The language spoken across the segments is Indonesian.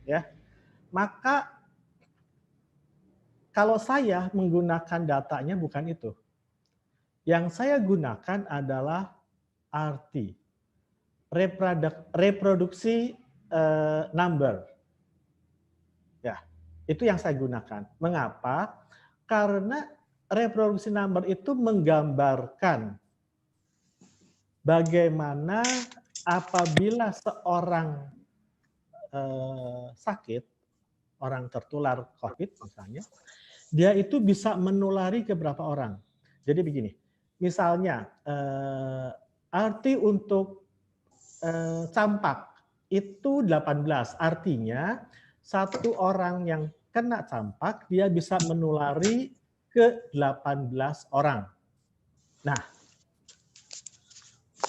ya. Maka kalau saya menggunakan datanya bukan itu. Yang saya gunakan adalah RT, reproduksi number. Ya, itu yang saya gunakan. Mengapa? Karena reproduksi number itu menggambarkan bagaimana apabila seorang sakit, orang tertular COVID misalnya, dia itu bisa menulari ke berapa orang. Jadi begini, misalnya arti untuk campak itu 18, artinya satu orang yang kena campak dia bisa menulari ke 18 orang. Nah,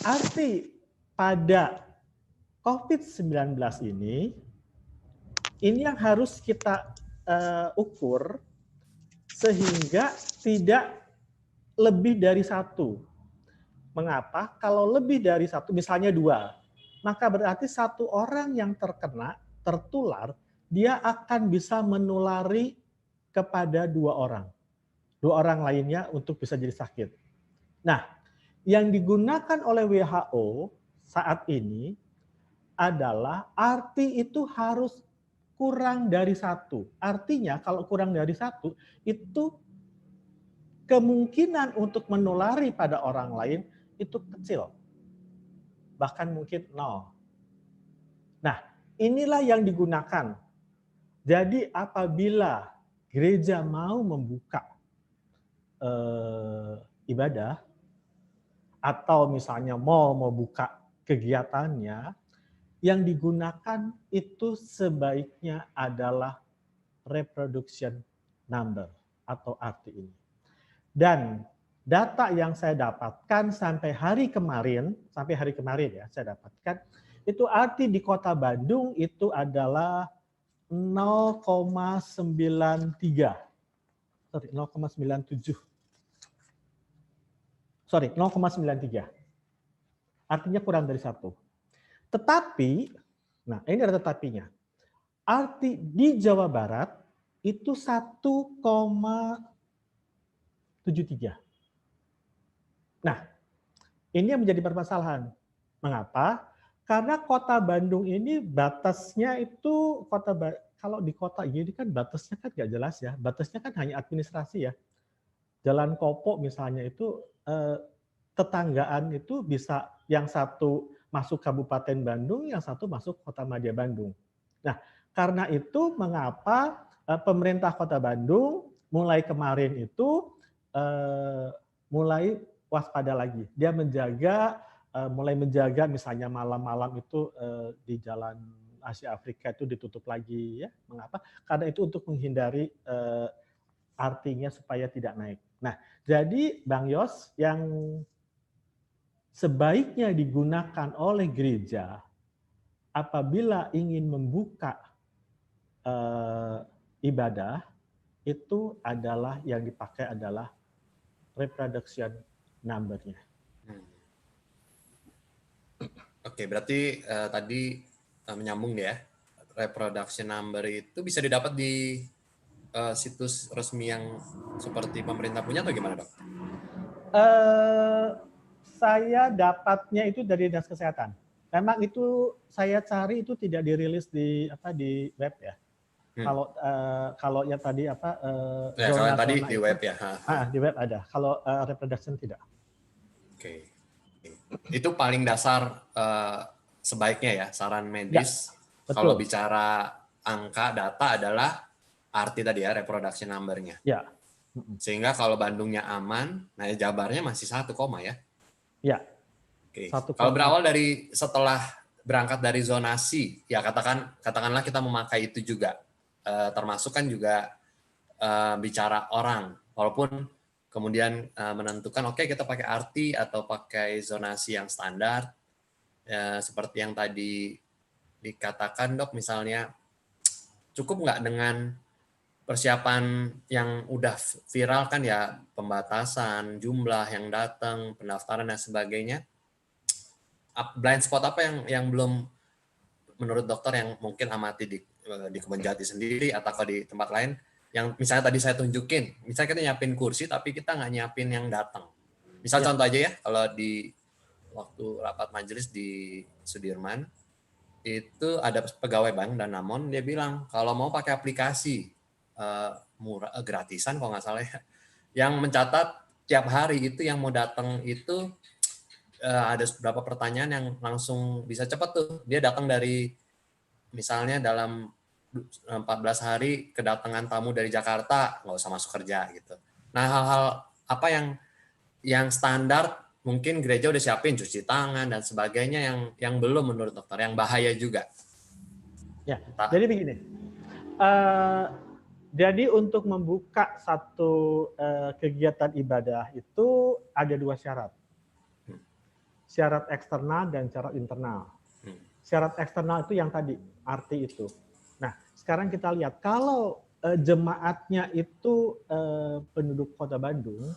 arti pada COVID-19 ini yang harus kita ukur sehingga tidak lebih dari satu. Mengapa? Kalau lebih dari satu, misalnya 2, maka berarti satu orang yang tertular, dia akan bisa menulari kepada 2 orang. 2 orang lainnya untuk bisa jadi sakit. Nah, yang digunakan oleh WHO saat ini adalah arti itu harus kurang dari 1. Artinya kalau kurang dari 1, itu kemungkinan untuk menulari pada orang lain itu kecil. Bahkan mungkin 0. Nah, inilah yang digunakan. Jadi apabila gereja mau membuka ibadah, atau misalnya mall mau buka kegiatannya, yang digunakan itu sebaiknya adalah reproduction number atau arti ini. Dan data yang saya dapatkan sampai hari kemarin ya saya dapatkan, itu arti di Kota Bandung itu adalah 0,93. Sorry, 0,97. Sorry, 0,93. Artinya kurang dari 1. Tetapi, nah ini ada tetapinya. Arti di Jawa Barat itu 1,73. Nah, ini yang menjadi permasalahan. Mengapa? Karena Kota Bandung ini batasnya itu kalau di kota ini kan batasnya kan nggak jelas ya. Batasnya kan hanya administrasi ya. Jalan Kopo misalnya itu tetanggaan itu bisa yang satu masuk Kabupaten Bandung, yang satu masuk Kota Madya Bandung. Nah, karena itu mengapa pemerintah Kota Bandung mulai kemarin itu mulai waspada lagi. Dia mulai menjaga misalnya malam-malam itu di jalan Asia Afrika itu ditutup lagi ya. Mengapa? Karena itu untuk menghindari artinya supaya tidak naik. Nah, jadi Bang Yos yang sebaiknya digunakan oleh gereja apabila ingin membuka ibadah itu adalah yang dipakai adalah reproduction number-nya. Oke, berarti tadi menyambung ya, reproduction number itu bisa didapat di situs resmi yang seperti pemerintah punya atau gimana, Dok? Saya dapatnya itu dari Dinas Kesehatan. Memang itu saya cari itu tidak dirilis di web ya. Kalau yang tadi zona tadi di web ya. Di web ada. Kalau reproduction tidak. Oke. Itu paling dasar sebaiknya ya, saran medis. Ya, kalau bicara angka data adalah arti tadi ya, reproduction number-nya. Ya. Sehingga kalau Bandungnya aman, nah Jabarnya masih 1, ya. Ya. Oke. Kalau berawal dari setelah berangkat dari zonasi, ya katakanlah kita memakai itu juga, termasuk kan juga bicara orang, walaupun kemudian menentukan oke, kita pakai arti atau pakai zonasi yang standar, seperti yang tadi dikatakan Dok, misalnya cukup nggak dengan persiapan yang udah viral kan ya, pembatasan jumlah yang datang, pendaftaran dan sebagainya. Blind spot apa yang belum menurut dokter yang mungkin di Kebon Jati sendiri atau di tempat lain yang misalnya tadi saya tunjukin, misalnya kita nyiapin kursi tapi kita nggak nyiapin yang datang. Misal contoh aja ya, kalau di waktu rapat majelis di Sudirman itu ada pegawai bank dan Danamon, dia bilang kalau mau pakai aplikasi murah, gratisan kalau nggak salah ya, yang mencatat tiap hari itu yang mau datang itu ada beberapa pertanyaan yang langsung bisa cepat tuh. Dia datang dari misalnya dalam 14 hari kedatangan tamu dari Jakarta, nggak usah masuk kerja gitu. Nah, hal-hal apa yang standar mungkin gereja udah siapin, cuci tangan dan sebagainya, yang belum menurut dokter, yang bahaya juga. Ya, jadi begini. Jadi untuk membuka satu kegiatan ibadah itu ada 2 syarat. Syarat eksternal dan syarat internal. Syarat eksternal itu yang tadi, arti itu. Nah, sekarang kita lihat, kalau jemaatnya itu penduduk Kota Bandung,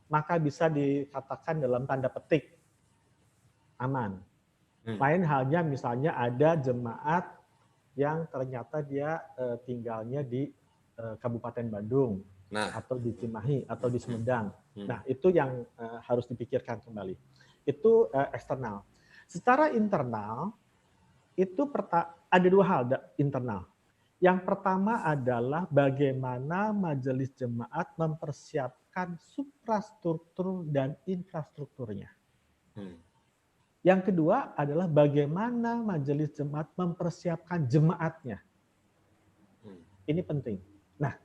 maka bisa dikatakan dalam tanda petik aman. Lain halnya misalnya ada jemaat yang ternyata dia tinggalnya di Kabupaten Bandung, atau di Cimahi, atau di Sumedang. Nah, itu yang harus dipikirkan kembali. Itu eksternal. Secara internal, itu ada 2 hal internal. Yang pertama adalah bagaimana majelis jemaat mempersiapkan suprastruktur dan infrastrukturnya. Yang kedua adalah bagaimana majelis jemaat mempersiapkan jemaatnya. Ini penting. Nah,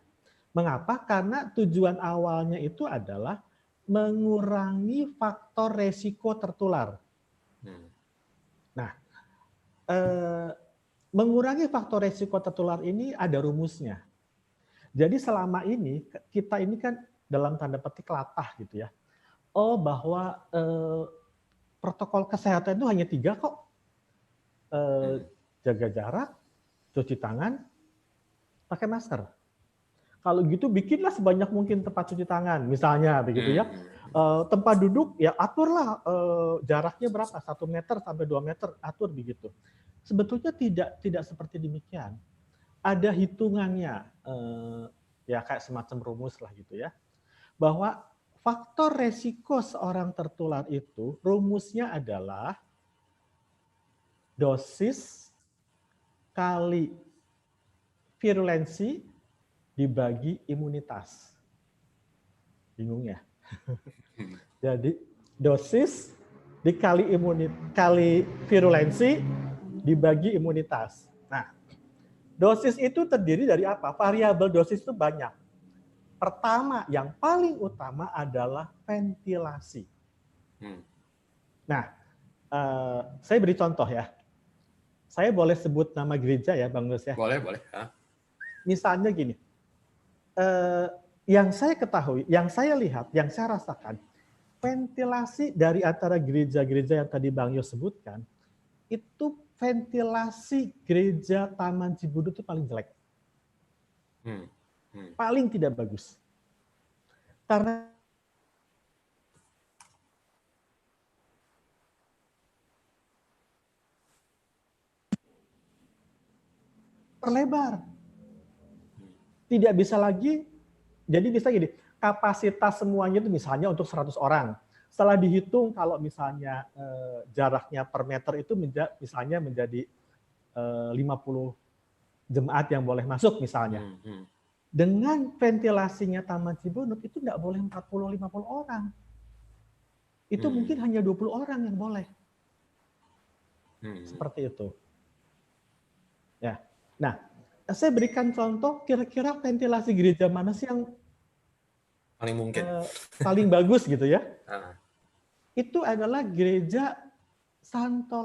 mengapa? Karena tujuan awalnya itu adalah mengurangi faktor resiko tertular. Nah, mengurangi faktor resiko tertular ini ada rumusnya. Jadi selama ini kita ini kan dalam tanda petik latah gitu ya. Oh, bahwa protokol kesehatan itu hanya 3 kok. Jaga jarak, cuci tangan, pakai masker. Kalau gitu bikinlah sebanyak mungkin tempat cuci tangan, misalnya begitu ya. Tempat duduk ya aturlah jaraknya berapa, 1 meter sampai 2 meter, atur begitu. Sebetulnya tidak seperti demikian. Ada hitungannya, ya kayak semacam rumus lah gitu ya. Bahwa faktor resiko seorang tertular itu rumusnya adalah dosis kali virulensi dibagi imunitas. Bingung ya? Jadi dosis dikali kali virulensi dibagi imunitas. Nah, dosis itu terdiri dari apa? Variabel dosis itu banyak. Pertama, yang paling utama adalah ventilasi. Nah, saya beri contoh ya. Saya boleh sebut nama gereja ya, Bang Nus ya? Boleh. Misalnya gini, yang saya ketahui, yang saya lihat, yang saya rasakan, ventilasi dari antara gereja-gereja yang tadi Bang Yos sebutkan, itu ventilasi gereja Taman Cibudut itu paling jelek. Paling tidak bagus. Karena terlebar. Tidak bisa lagi, jadi bisa gini, kapasitas semuanya itu misalnya untuk 100 orang. Setelah dihitung kalau misalnya jaraknya per meter itu misalnya menjadi 50 jemaat yang boleh masuk misalnya. Dengan ventilasinya Taman Cibunut itu tidak boleh 40-50 orang. Itu mungkin hanya 20 orang yang boleh. Seperti itu. Ya. Nah, saya berikan contoh kira-kira ventilasi gereja mana sih yang paling mungkin paling bagus gitu ya. Itu adalah gereja Santo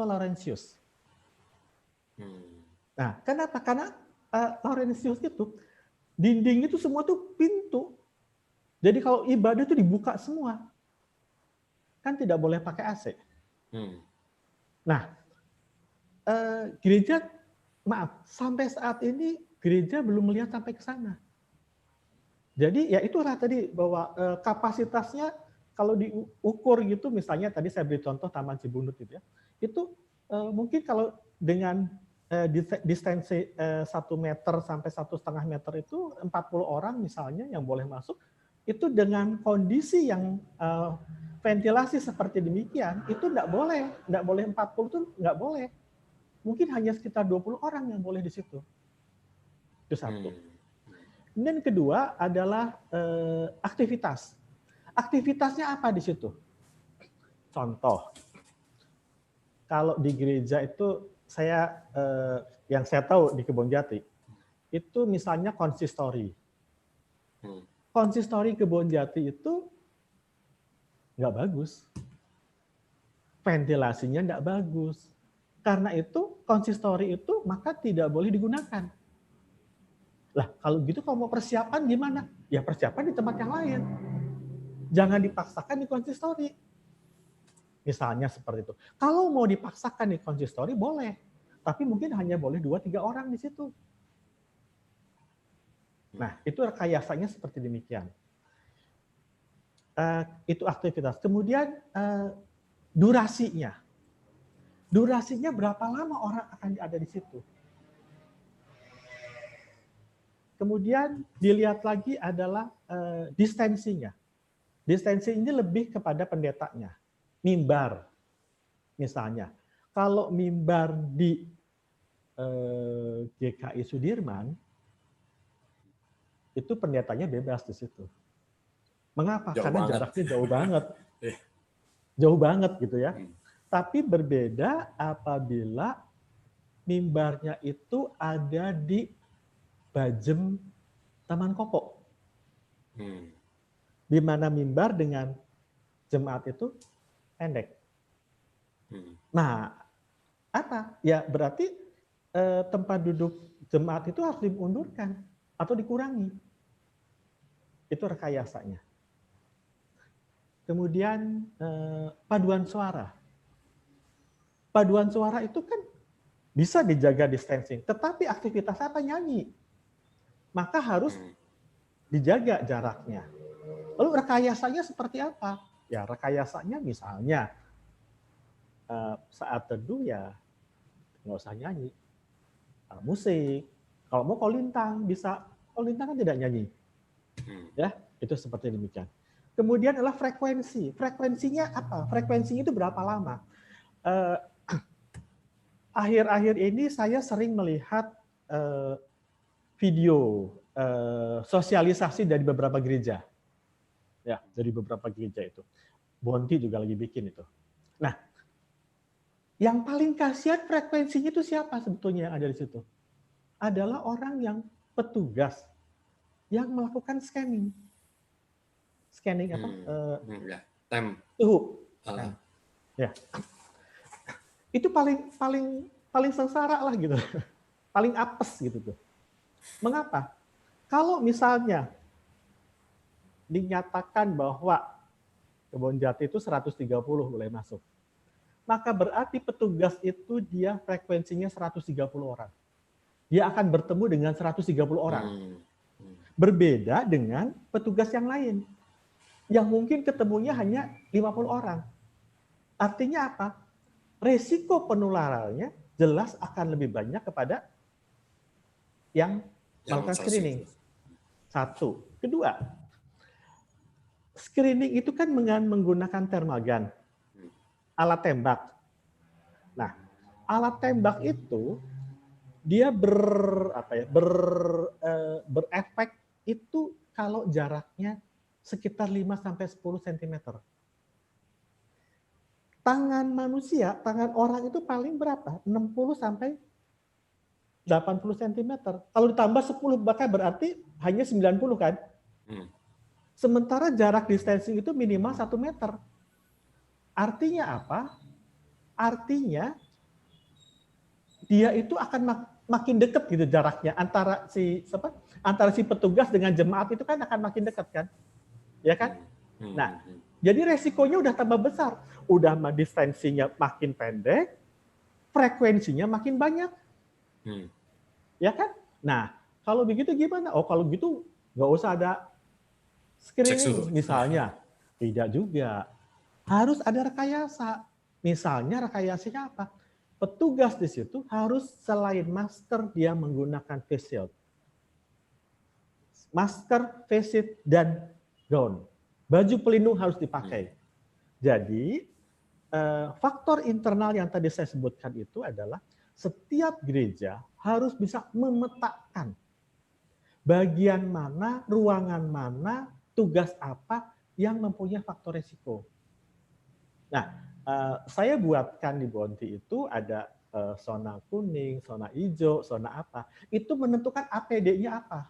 Laurentius. Nah, kenapa? Karena Laurentius itu dinding itu semua tuh pintu. Jadi kalau ibadah itu dibuka semua. Kan tidak boleh pakai AC. Nah, gereja, maaf, sampai saat ini gereja belum melihat sampai ke sana. Jadi ya itulah tadi bahwa kapasitasnya kalau diukur gitu, misalnya tadi saya beri contoh Taman Cibunut gitu ya, itu mungkin kalau dengan distansi 1 meter sampai 1,5 meter itu 40 orang misalnya yang boleh masuk, itu dengan kondisi yang ventilasi seperti demikian, itu nggak boleh 40 itu nggak boleh. Mungkin hanya sekitar 20 orang yang boleh di situ. Itu satu. Kemudian kedua adalah aktivitas. Aktivitasnya apa di situ? Contoh, kalau di gereja itu yang saya tahu di Kebonjati, itu misalnya konsistori. Konsistori Kebonjati itu nggak bagus. Ventilasinya nggak bagus. Karena itu konsistori itu maka tidak boleh digunakan. Lah kalau gitu kalau mau persiapan gimana? Ya persiapan di tempat yang lain. Jangan dipaksakan di konsistori. Misalnya seperti itu. Kalau mau dipaksakan di konsistori boleh, tapi mungkin hanya boleh 2-3 orang di situ. Nah, itu rekayasanya seperti demikian. Itu aktivitas. Kemudian durasinya. Durasinya berapa lama orang akan ada di situ. Kemudian dilihat lagi adalah distensinya. Distensi ini lebih kepada pendetanya. Mimbar, misalnya. Kalau mimbar di GKI Sudirman, itu pendetanya bebas di situ. Mengapa? Karena jaraknya jauh banget. Jauh banget gitu ya. Tapi berbeda apabila mimbarnya itu ada di Bajem Taman Koko. Di mana mimbar dengan jemaat itu pendek. Nah, apa? Ya berarti tempat duduk jemaat itu harus diundurkan atau dikurangi. Itu rekayasanya. Kemudian paduan suara. Paduan suara itu kan bisa dijaga distancing, tetapi aktivitas apa? Nyanyi. Maka harus dijaga jaraknya. Lalu rekayasanya seperti apa? Ya rekayasanya misalnya saat teduh ya nggak usah nyanyi, musik. Kalau mau kolintang bisa, kolintang kan tidak nyanyi, ya itu seperti demikian. Kemudian adalah frekuensi. Frekuensinya apa? Frekuensinya itu berapa lama? Akhir-akhir ini saya sering melihat video sosialisasi dari beberapa gereja, ya dari beberapa gereja itu. Bonti juga lagi bikin itu. Nah, yang paling kasihan frekuensinya itu siapa sebetulnya yang ada di situ? Adalah orang yang petugas yang melakukan scanning. Scanning apa? Suhu. Ya. Itu paling sengsara lah gitu. Paling apes gitu tuh. Mengapa? Kalau misalnya dinyatakan bahwa Kebonjati itu 130 boleh masuk, maka berarti petugas itu dia frekuensinya 130 orang. Dia akan bertemu dengan 130 orang. Berbeda dengan petugas yang lain, yang mungkin ketemunya hanya 50 orang. Artinya apa? Resiko penularannya jelas akan lebih banyak kepada yang melakukan screening. Satu. Kedua, screening itu kan menggunakan thermal gun, alat tembak. Nah, alat tembak itu dia berefek itu kalau jaraknya sekitar 5-10 cm. Tangan manusia, tangan orang itu paling berapa? 60-80 cm. Kalau ditambah 10 maka berarti hanya 90 kan? Sementara jarak distancing itu minimal 1 meter. Artinya apa? Artinya dia itu akan makin dekat gitu jaraknya antara si petugas dengan jemaat itu kan akan makin dekat kan? Ya kan? Nah, jadi resikonya udah tambah besar. Udah distancingnya makin pendek, frekuensinya makin banyak. Ya kan? Nah, kalau begitu gimana? Oh, kalau gitu nggak usah ada screening misalnya. Tidak juga. Harus ada rekayasa. Misalnya rekayasanya apa? petugas di situ harus selain masker dia menggunakan face shield. Masker, face shield, dan gaun. Baju pelindung harus dipakai. Jadi, faktor internal yang tadi saya sebutkan itu adalah setiap gereja harus bisa memetakan bagian mana, ruangan mana, tugas apa yang mempunyai faktor risiko. Nah, saya buatkan di Bounty itu ada zona kuning, zona hijau, zona apa. Itu menentukan APD-nya apa.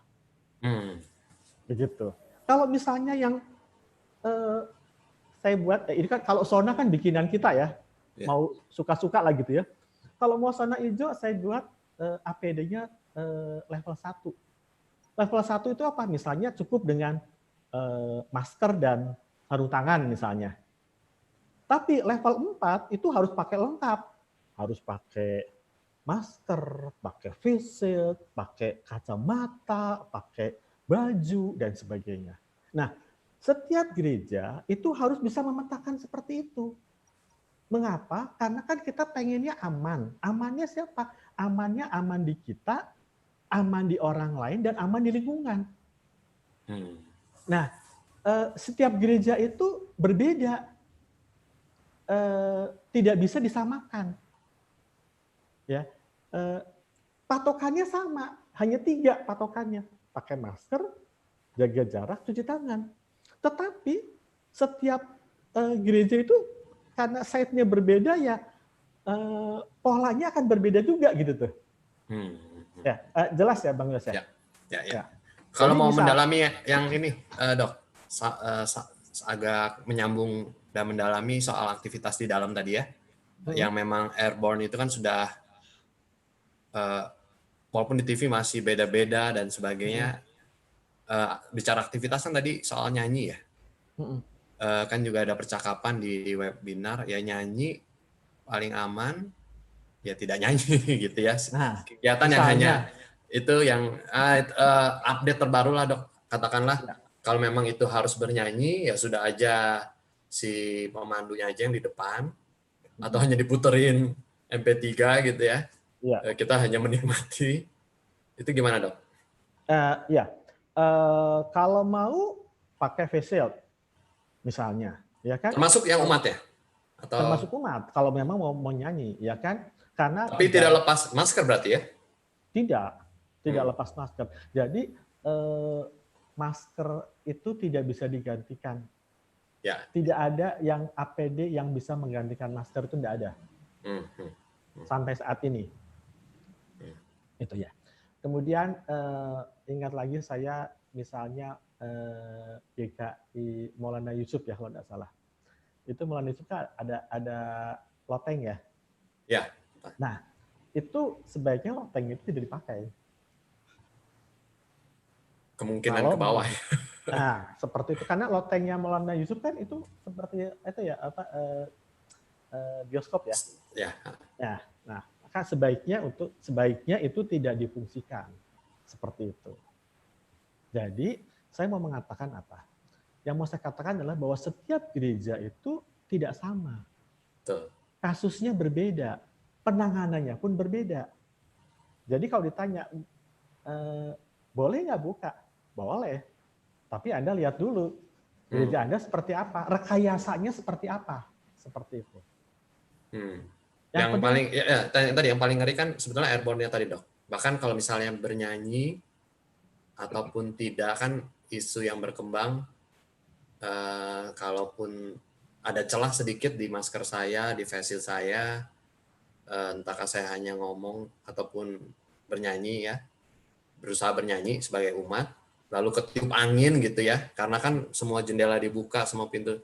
Begitu. Kalau misalnya yang saya buat, ini kan kalau zona kan bikinan kita ya, mau suka-suka lah gitu ya. Kalau mau zona hijau, saya buat APD-nya level 1. Level 1 itu apa? Misalnya cukup dengan masker dan sarung tangan misalnya. Tapi level 4 itu harus pakai lengkap. Harus pakai masker, pakai face shield, pakai kacamata, pakai baju, dan sebagainya. Nah, setiap gereja itu harus bisa memetakan seperti itu. Mengapa? Karena kan kita pengennya aman. Amannya siapa? Amannya aman di kita, aman di orang lain, dan aman di lingkungan. Nah, setiap gereja itu berbeda. Tidak bisa disamakan. Ya, patokannya sama, hanya 3 patokannya. Pakai masker, jaga jarak, cuci tangan. Tetapi setiap gereja itu karena site-nya berbeda ya polanya akan berbeda juga gitu tuh. Ya, jelas ya Bang Yos ya? Ya. Kalau mau mendalami yang ini, Dok, agak menyambung dan mendalami soal aktivitas di dalam tadi ya, yang memang airborne itu kan sudah, walaupun di TV masih beda-beda dan sebagainya, bicara aktivitas kan tadi soal nyanyi ya, kan juga ada percakapan di webinar, ya nyanyi paling aman, ya tidak nyanyi gitu ya, kegiatan yang hanya itu yang update terbaru lah Dok, katakanlah kalau memang itu harus bernyanyi ya sudah aja si pemandunya aja yang di depan atau hanya diputerin MP3 gitu ya, kita hanya menikmati. Itu gimana Dok? Kalau mau pakai face shield misalnya, ya kan? Termasuk yang umat ya? Atau... Termasuk umat kalau memang mau nyanyi, ya kan? Karena tapi tidak lepas masker berarti ya? Tidak lepas masker. Jadi masker itu tidak bisa digantikan. Ya. Tidak ada yang APD yang bisa menggantikan masker, itu tidak ada. Sampai saat ini. Itu ya. Kemudian ingat lagi saya misalnya GKI Maulana Yusuf ya kalau tidak salah. Itu Maulana Yusuf ada loteng ya. Ya. Nah, itu sebaiknya loteng itu tidak dipakai. Kemungkinan ke bawah. Nah, seperti itu karena lotengnya Maulana Yusuf kan itu seperti itu ya bioskop ya. Ya. Nah, maka sebaiknya itu tidak difungsikan seperti itu. Jadi, saya mau mengatakan apa? Yang mau saya katakan adalah bahwa setiap gereja itu tidak sama. Betul. Kasusnya berbeda, penanganannya pun berbeda. Jadi kalau ditanya, boleh nggak buka? Boleh. Tapi Anda lihat dulu, gereja Anda seperti apa, rekayasanya seperti apa, seperti itu. Yang paling tadi yang paling ngeri kan sebetulnya airborne-nya tadi Dok. Bahkan kalau misalnya bernyanyi ataupun tidak kan isu yang berkembang, kalaupun ada celah sedikit di masker saya, di face shield saya, entahkah saya hanya ngomong ataupun bernyanyi ya, berusaha bernyanyi sebagai umat, lalu ketiup angin gitu ya, karena kan semua jendela dibuka, semua pintu.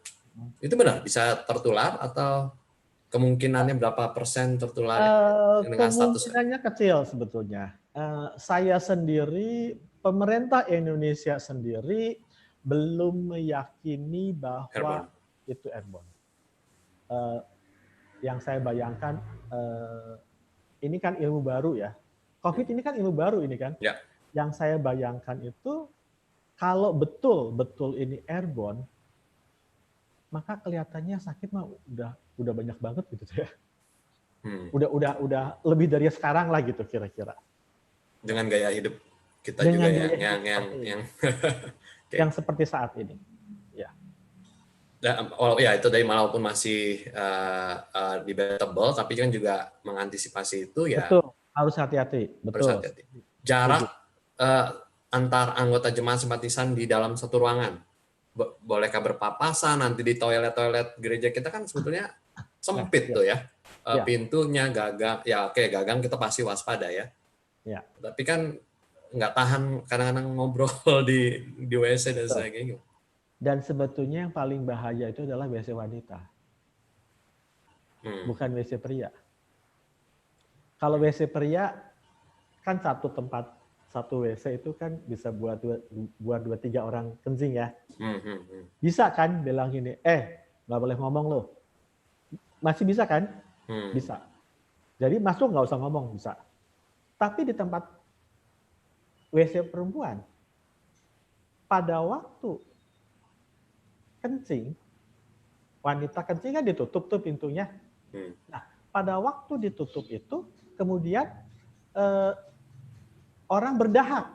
Itu benar bisa tertular atau kemungkinannya berapa persen tertular dengan status? Kemungkinannya kecil sebetulnya. Saya sendiri, pemerintah Indonesia sendiri belum meyakini bahwa itu airborne. Yang saya bayangkan, ini kan ilmu baru ya. COVID ini kan ilmu baru ini kan. Ya. Yang saya bayangkan itu kalau betul ini airborne, maka kelihatannya sakit mah udah banyak banget gitu ya. Udah lebih dari sekarang lah gitu kira-kira. Dengan gaya hidup kita Dengan juga gaya yang seperti saat ini. Ya. Ya itu dari walaupun masih debatable, tapi kan juga mengantisipasi itu ya. Betul, harus hati-hati. Betul. Harus hati-hati. Jarak antar anggota jemaat simpatisan di dalam satu ruangan. Bolehkah berpapasan nanti di toilet gereja kita kan sebetulnya sempit tuh ya. Pintunya gagang, ya oke, gagang kita pasti waspada ya. Tapi kan nggak tahan kadang-kadang ngobrol di WC dan sebagainya. Dan sebetulnya yang paling bahaya itu adalah WC wanita. Bukan WC pria. Kalau WC pria kan satu tempat, satu WC itu kan bisa buat 2-3 orang kencing ya. Bisa kan bilang gini, nggak boleh ngomong loh. Masih bisa kan? Bisa. Jadi masuk nggak usah ngomong, bisa. Tapi di tempat WC perempuan, pada waktu kencing, wanita kencing kan ditutup tuh pintunya. Nah, pada waktu ditutup itu, kemudian orang berdahak.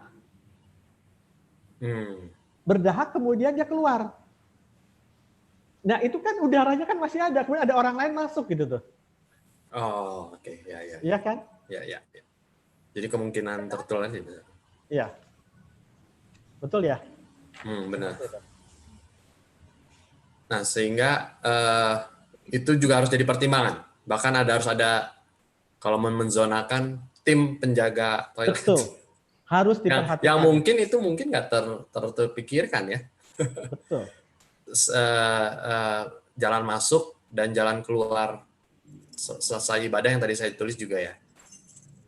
Berdahak kemudian dia keluar. Nah, itu kan udaranya kan masih ada, kemudian ada orang lain masuk gitu tuh. Oh, oke. Ya. Iya kan? Ya. Jadi kemungkinan tertular sih. Iya. Betul ya? Benar. Nah, sehingga itu juga harus jadi pertimbangan. Bahkan harus ada, kalau menzonakan tim penjaga toilet. Betul. Harus diperhatikan. Yang mungkin itu nggak terpikirkan ya. Betul. Jalan masuk dan jalan keluar selesai ibadah yang tadi saya tulis juga ya.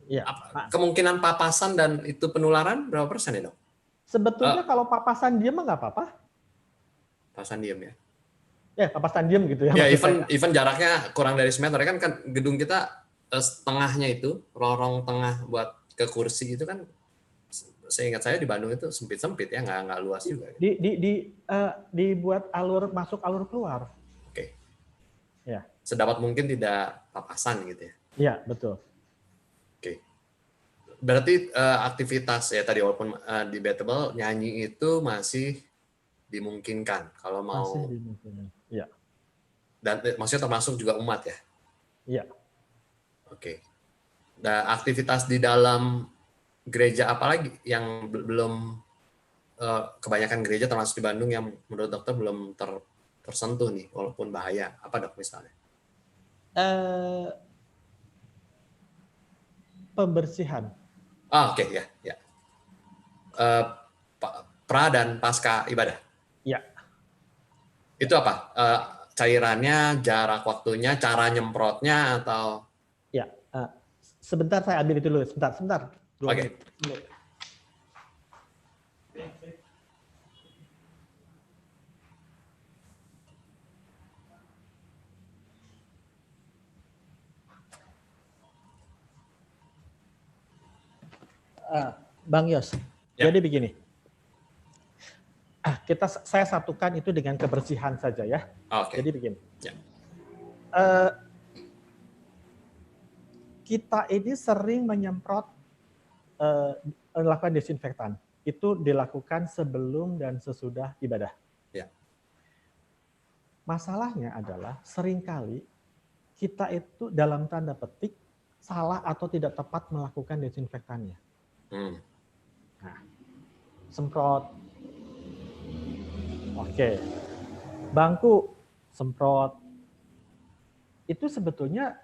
Iya. Kemungkinan papasan dan itu penularan berapa persen ya, Dok? Sebetulnya kalau papasan diem nggak apa-apa. Papasan diem ya. Ya, papasan diem gitu ya. Ya, even jaraknya kurang dari semeter kan gedung kita setengahnya itu, lorong tengah buat ke kursi itu kan, seingat saya di Bandung itu sempit-sempit ya, nggak luas juga. Dibuat alur masuk, alur keluar. Oke. Ya. Sedapat mungkin tidak papasan gitu ya. Iya, betul. Oke. Berarti aktivitas ya tadi walaupun debatable, nyanyi itu masih dimungkinkan kalau mau. Masih dimungkinkan. Iya. Dan maksudnya termasuk juga umat ya. Iya. Oke. Dan aktivitas di dalam gereja apalagi yang belum, kebanyakan gereja termasuk di Bandung yang menurut dokter belum tersentuh nih walaupun bahaya, apa Dok misalnya? Pembersihan. Oke. Ya. Pra dan pasca ibadah. Ya. Itu apa? Cairannya, jarak waktunya, cara nyemprotnya atau? Ya. Sebentar saya ambil itu dulu. Sebentar. Oke. Bang Yos, jadi begini. Saya satukan itu dengan kebersihan saja ya. Okay. Jadi begini. Ya. Kita ini sering menyemprot, melakukan desinfektan. Itu dilakukan sebelum dan sesudah ibadah. Ya. Masalahnya adalah seringkali kita itu dalam tanda petik salah atau tidak tepat melakukan desinfektannya. Nah, semprot. Oke. Bangku semprot. Itu sebetulnya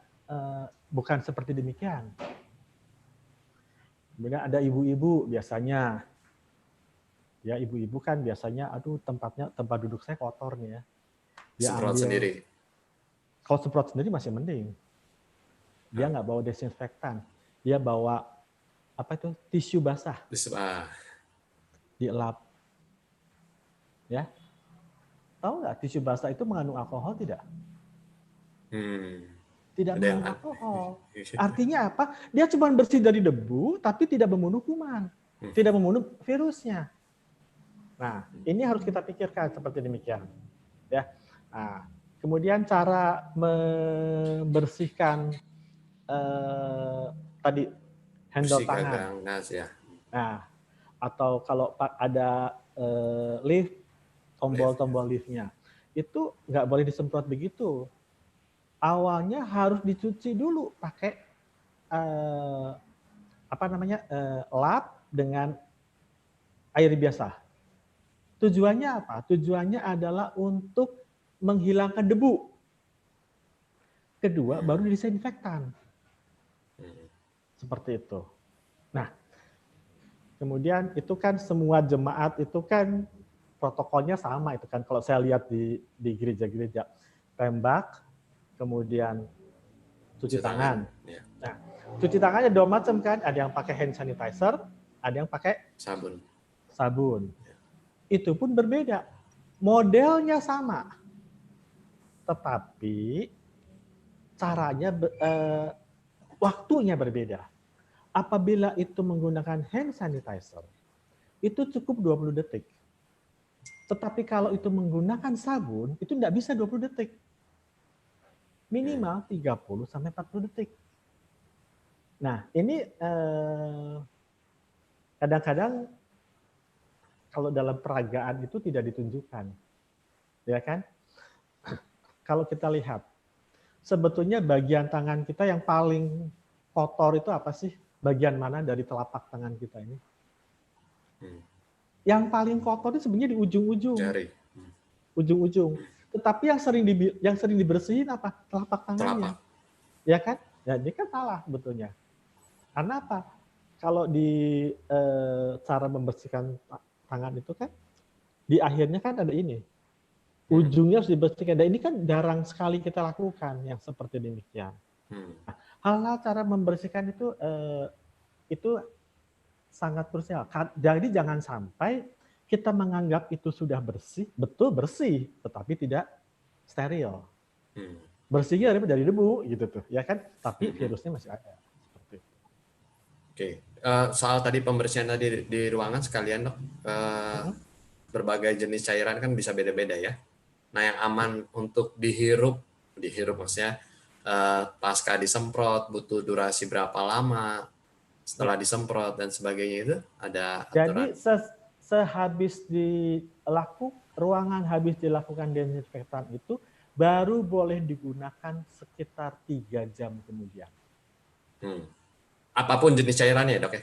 bukan seperti demikian. Kemudian ada ibu-ibu biasanya. Ya, ibu-ibu kan biasanya tempat duduk saya kotor nih ya. Dia semprot sendiri. Kalau semprot sendiri masih mending. Dia nggak bawa desinfektan. Dia bawa tisu basah. Dielap. Ya. Tahu nggak tisu basah itu mengandung alkohol tidak? Tidak mengandung alkohol. Artinya apa? Dia cuma bersih dari debu, tapi tidak membunuh kuman. Tidak membunuh virusnya. Nah, ini harus kita pikirkan seperti demikian. Ya. Nah, kemudian cara membersihkan tadi handle Kursi tangan. gagang gas ya. Nah, atau kalau ada lift, tombol-tombol liftnya itu nggak boleh disemprot begitu. Awalnya harus dicuci dulu pakai lap dengan air biasa. Tujuannya apa? Tujuannya adalah untuk menghilangkan debu. Kedua, baru disinfektan. Seperti itu. Nah, kemudian itu kan semua jemaat itu kan protokolnya sama itu kan. Kalau saya lihat di gereja-gereja, tembak, kemudian cuci tangan. Ya. Nah, cuci tangannya dua macam kan. Ada yang pakai hand sanitizer, ada yang pakai sabun. Ya. Itu pun berbeda. Modelnya sama, tetapi caranya waktunya berbeda. Apabila itu menggunakan hand sanitizer, itu cukup 20 detik. Tetapi kalau itu menggunakan sabun, itu tidak bisa 20 detik. Minimal 30 sampai 40 detik. Nah, ini kadang-kadang kalau dalam peragaan itu tidak ditunjukkan. Ya kan? Kalau kita lihat, sebetulnya bagian tangan kita yang paling kotor itu apa sih? Bagian mana dari telapak tangan kita ini? Yang paling kotor itu sebenarnya di ujung-ujung. Jari. Ujung-ujung. Tetapi yang sering dibersihin apa? Telapak tangannya. Ya kan? Ya, ini kan salah sebetulnya. Karena apa? Kalau di cara membersihkan tangan itu kan, di akhirnya kan ada ini. Ujungnya harus dibersihkan. Dan ini kan jarang sekali kita lakukan yang seperti demikian. Nah, hal-hal cara membersihkan itu sangat krusial. Jadi jangan sampai kita menganggap itu sudah bersih, betul bersih, tetapi tidak steril. Bersihnya dari debu gitu tuh, ya kan? Tapi virusnya masih ada. Seperti itu. Oke, soal tadi pembersihan tadi di ruangan sekalian dok, berbagai jenis cairan kan bisa beda-beda ya. Nah yang aman untuk dihirup maksudnya pasca disemprot butuh durasi berapa lama? Setelah disemprot dan sebagainya itu ada aturan. Jadi sehabis ruangan habis dilakukan desinfektan itu baru boleh digunakan sekitar 3 jam kemudian. Apapun jenis cairannya ya dok ya?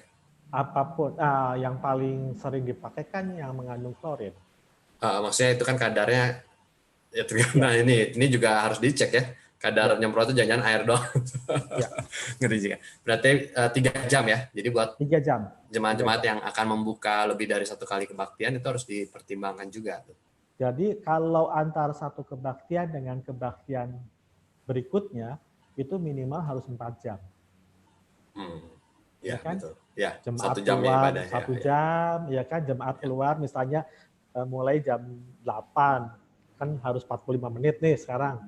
Apapun, yang paling sering dipakai kan yang mengandung klorin. Maksudnya itu kan kadarnya, ya tergantung. Nah ini juga harus dicek ya. Kadar nyemprot itu jangan air doang. Ya. Ngeri juga. Berarti 3 jam ya. Jadi buat 3 jam. Jemaat-jemaat yang akan membuka lebih dari 1 kali kebaktian itu harus dipertimbangkan juga. Jadi kalau antara satu kebaktian dengan kebaktian berikutnya itu minimal harus 4 jam. Ya kan? Betul. Ya, jemaat 1 jam keluar ya 1 jam, ya kan jemaat keluar misalnya mulai jam 8 kan harus 45 menit nih sekarang.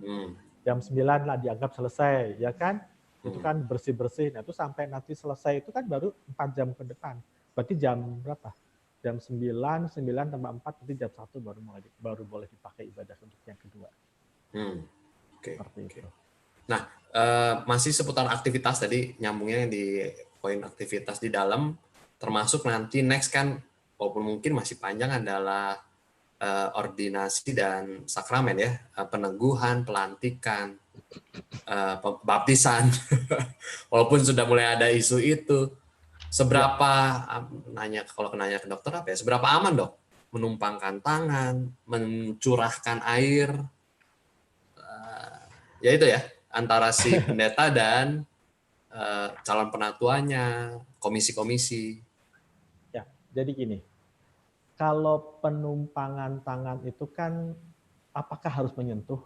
Jam 9 lah dianggap selesai, ya kan? Itu kan bersih-bersih. Nah, itu sampai nanti selesai itu kan baru 4 jam ke depan. Berarti jam berapa? Jam 9 tambah 4 nanti jam 1 baru boleh dipakai ibadah untuk yang kedua. Seperti itu. Nah, masih seputar aktivitas tadi nyambungnya di poin aktivitas di dalam, termasuk nanti next kan walaupun mungkin masih panjang adalah ordinasi dan sakramen ya, peneguhan, pelantikan, baptisan. Walaupun sudah mulai ada isu itu, seberapa kalau nanya ke dokter apa ya, seberapa aman dok menumpangkan tangan, mencurahkan air, ya itu ya antara si pendeta dan calon penatuannya, komisi-komisi. Ya, jadi gini. Kalau penumpangan tangan itu kan apakah harus menyentuh?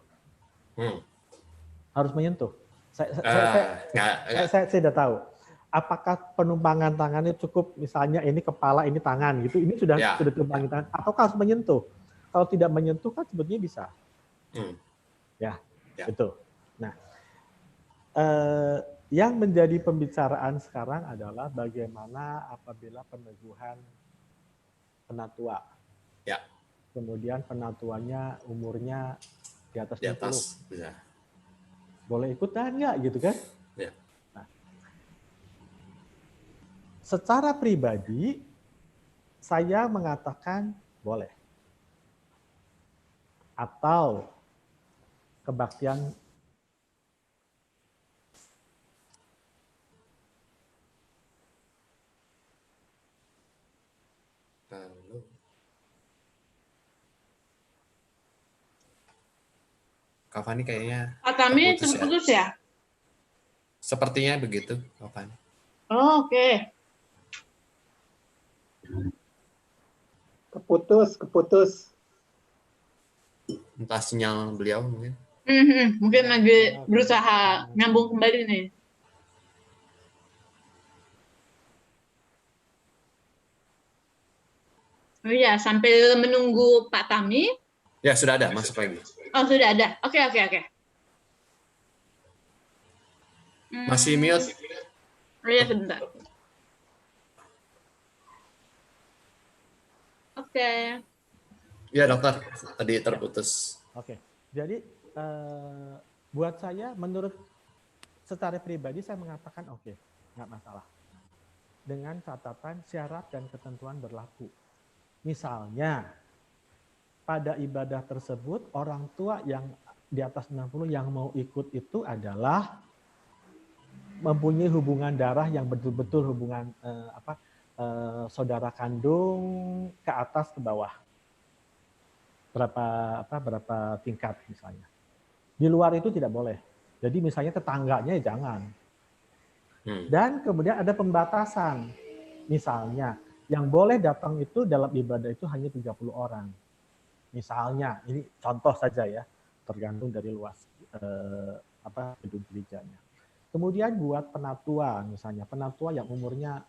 Harus menyentuh. Saya tidak tahu. Apakah penumpangan tangannya cukup misalnya ini kepala, ini tangan gitu. Ini sudah tumpangin tangan atau harus menyentuh? Kalau tidak menyentuh kan sebetulnya bisa. Ya. Itu. Nah, yang menjadi pembicaraan sekarang adalah bagaimana apabila peneguhan penatua. Ya. Kemudian penatuannya umurnya di atas 60. Ya. Boleh ikutan nggak gitu kan? Ya. Nah, secara pribadi saya mengatakan boleh. Atau kebaktian Kak Fani kayaknya Kami terputus ya? Sepertinya begitu, Kak Fani. Oh, oke. Keputus. Entah sinyal beliau mungkin. Mungkin lagi berusaha nyambung kembali nih. Oh iya, sambil menunggu Pak Tami. Ya, sudah ada, masuk lagi. Oh, sudah ada. Oke. Masih mute. Oh iya, sebentar. Oke. Ya, dokter. Tadi terputus. Oke. Jadi buat saya, menurut secara pribadi saya mengatakan oke, nggak masalah. Dengan catatan syarat dan ketentuan berlaku. Misalnya, pada ibadah tersebut orang tua yang di atas 60 yang mau ikut itu adalah mempunyai hubungan darah yang betul-betul hubungan saudara kandung ke atas ke bawah. Berapa tingkat misalnya. Di luar itu tidak boleh. Jadi misalnya tetangganya ya jangan. Dan kemudian ada pembatasan. Misalnya yang boleh datang itu dalam ibadah itu hanya 30 orang. Misalnya, ini contoh saja ya, tergantung dari luas gedung gerejanya. Kemudian buat penatua, misalnya penatua yang umurnya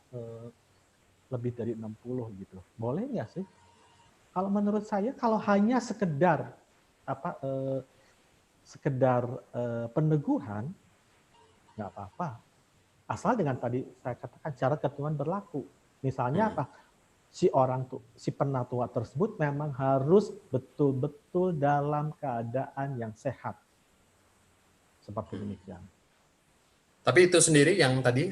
lebih dari 60 gitu. Boleh nggak sih? Kalau menurut saya, kalau hanya sekedar peneguhan, nggak apa-apa. Asal dengan tadi saya katakan syarat ketentuan berlaku. Misalnya apa? Si penatua tersebut memang harus betul-betul dalam keadaan yang sehat. Seperti demikian. Tapi itu sendiri yang tadi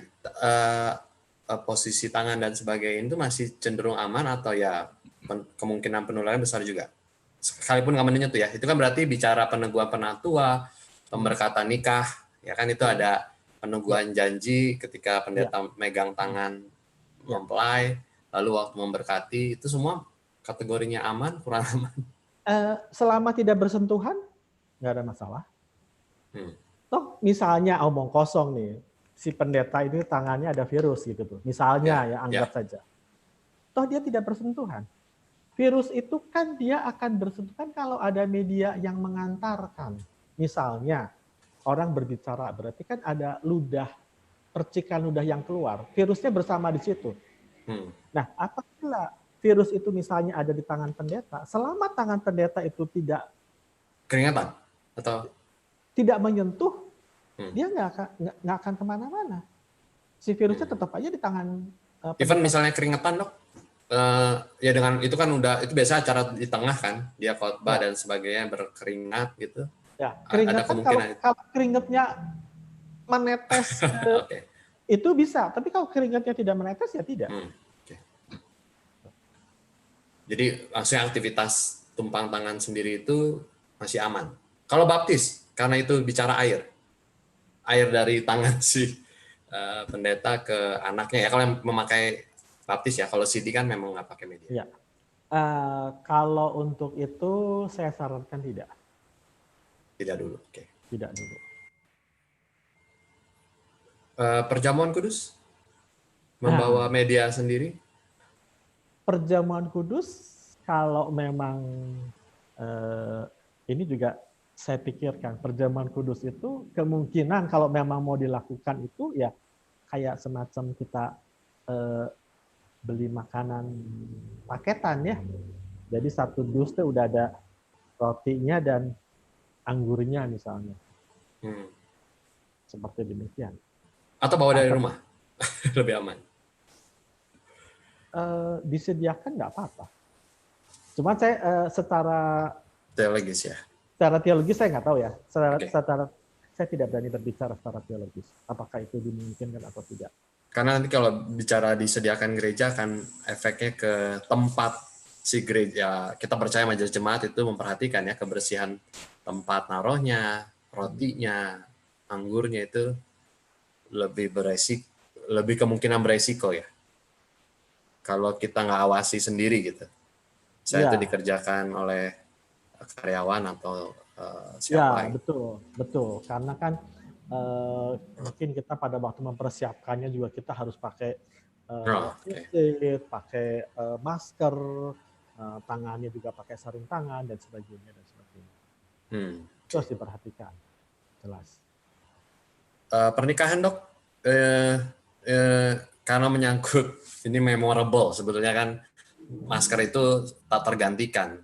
posisi tangan dan sebagainya itu masih cenderung aman atau ya kemungkinan penularan besar juga? Sekalipun nggak menyentuh ya, itu kan berarti bicara peneguhan penatua, pemberkatan nikah, ya kan itu ada peneguhan janji ketika pendeta megang tangan mempelai, lalu waktu memberkati, itu semua kategorinya aman, kurang aman? Selama tidak bersentuhan, nggak ada masalah. Toh misalnya omong kosong nih, si pendeta ini tangannya ada virus gitu tuh. Misalnya ya anggap saja. Toh dia tidak bersentuhan. Virus itu kan dia akan bersentuhan kalau ada media yang mengantarkan. Misalnya orang berbicara, berarti kan ada ludah, percikan ludah yang keluar. Virusnya bersama di situ. Nah, apabila virus itu misalnya ada di tangan pendeta, selama tangan pendeta itu tidak keringatan atau tidak menyentuh, dia nggak akan kemana-mana. Si virusnya tetap aja di tangan. Even misalnya keringetan, Dok, ya dengan itu kan udah itu biasa acara di tengah kan, dia khotbah dan sebagainya berkeringat gitu. Ya, keringetan kalau keringetnya menetes itu bisa, tapi kalau keringetnya tidak menetes ya tidak. Jadi maksudnya aktivitas tumpang tangan sendiri itu masih aman. Kalau baptis, karena itu bicara air dari tangan si pendeta ke anaknya ya. Kalau yang memakai baptis ya, kalau CD kan memang nggak pakai media. Ya. Kalau untuk itu saya sarankan tidak. Tidak dulu, oke. Tidak dulu. Perjamuan kudus membawa media sendiri? Perjamuan kudus kalau memang ini juga saya pikirkan perjamuan kudus itu kemungkinan kalau memang mau dilakukan itu ya kayak semacam kita beli makanan paketan ya. Jadi satu dus itu udah ada rotinya dan anggurnya misalnya. Seperti demikian. Atau bawa dari rumah? Lebih aman. Disediakan nggak apa-apa. Cuma saya secara teologis ya. Secara teologis saya nggak tahu ya. Secara saya tidak berani berbicara secara teologis. Apakah itu dimungkinkan atau tidak. Karena nanti kalau bicara disediakan gereja kan efeknya ke tempat si gereja. Kita percaya majelis jemaat itu memperhatikan ya kebersihan tempat naruhnya, rotinya, anggurnya itu lebih kemungkinan beresiko ya. Kalau kita nggak awasi sendiri gitu. Saya itu dikerjakan oleh karyawan atau siapa. Ya, betul. Karena kan mungkin kita pada waktu mempersiapkannya juga kita harus pakai pakai masker, tangannya juga pakai sarung tangan dan sebagainya. Itu harus diperhatikan, jelas. Pernikahan dok, karena menyangkut ini memorable sebetulnya kan masker itu tak tergantikan.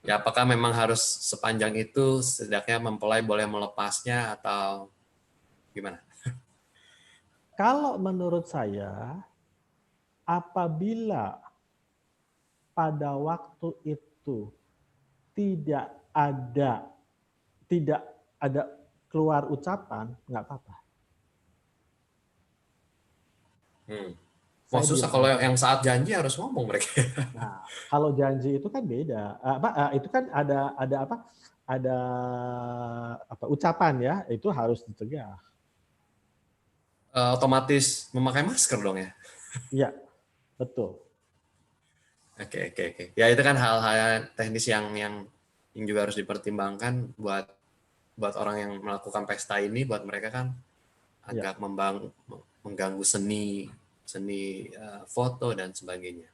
Ya apakah memang harus sepanjang itu setidaknya mempelai boleh melepasnya atau gimana? Kalau menurut saya, apabila pada waktu itu tidak ada keluar ucapan, nggak apa-apa. Wah susah kalau yang saat janji harus ngomong mereka. Nah, kalau janji itu kan beda. Itu kan ada ucapan ya, itu harus dicegah. Otomatis memakai masker dong ya? Iya, betul. Oke. Ya itu kan hal-hal teknis yang juga harus dipertimbangkan buat orang yang melakukan pesta ini, buat mereka kan agak mengganggu seni foto dan sebagainya.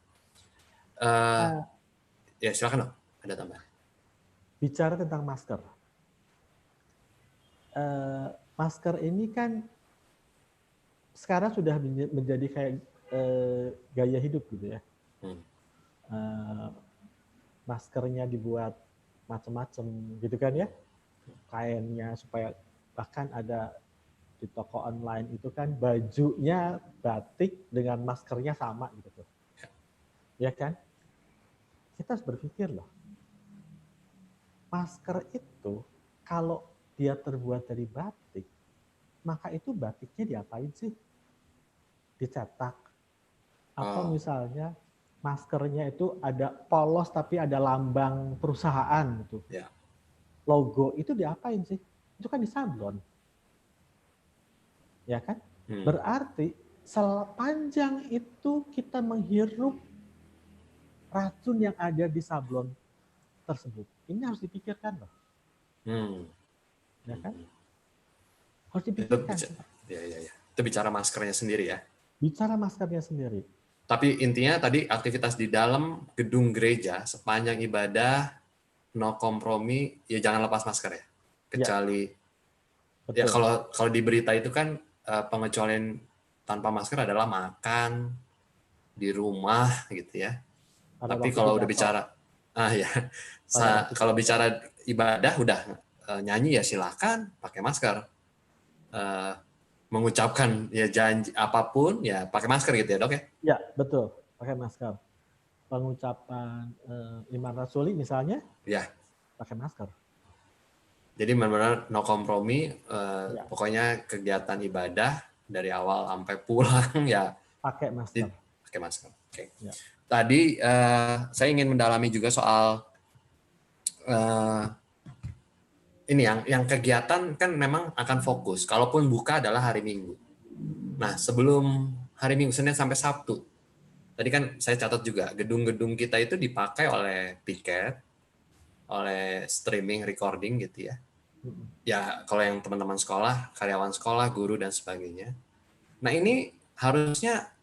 Ya silakan dong, ada tambahan. Bicara tentang masker, masker ini kan sekarang sudah menjadi kayak gaya hidup gitu ya. Maskernya dibuat macam-macam gitu kan ya, kainnya, supaya bahkan ada di toko online itu kan bajunya batik dengan maskernya sama gitu tuh, ya kan? Kita harus berpikir loh, masker itu kalau dia terbuat dari batik, maka itu batiknya diapain sih? Dicetak? Atau misalnya maskernya itu ada polos tapi ada lambang perusahaan gitu. Logo itu diapain sih? Itu kan disablon. Ya kan? Berarti sepanjang itu kita menghirup racun yang ada di sablon tersebut. Ini harus dipikirkan loh. Ya kan? Harus dipikirkan. Ya. Itu bicara maskernya sendiri ya. Bicara maskernya sendiri. Tapi intinya tadi aktivitas di dalam gedung gereja sepanjang ibadah no kompromi, ya jangan lepas masker ya. Kecuali ya kalau di berita itu kan pengecualian tanpa masker adalah makan di rumah gitu ya. Tapi kalau udah bicara kalau bicara ibadah udah nyanyi ya silakan pakai masker. Mengucapkan ya janji apapun ya pakai masker gitu ya dok ya? Ya betul, pakai masker. Pengucapan iman rasuli misalnya, pakai masker. Jadi benar-benar no kompromi, pokoknya kegiatan ibadah dari awal sampai pulang ya pakai masker. Pakai masker. Oke. Tadi saya ingin mendalami juga soal ini yang kegiatan kan memang akan fokus. Kalaupun buka adalah hari Minggu. Nah, sebelum hari Minggu, Senin sampai Sabtu, tadi kan saya catat juga, gedung-gedung kita itu dipakai oleh piket, oleh streaming, recording gitu ya. Ya, kalau yang teman-teman sekolah, karyawan sekolah, guru, dan sebagainya. Nah, ini harusnya,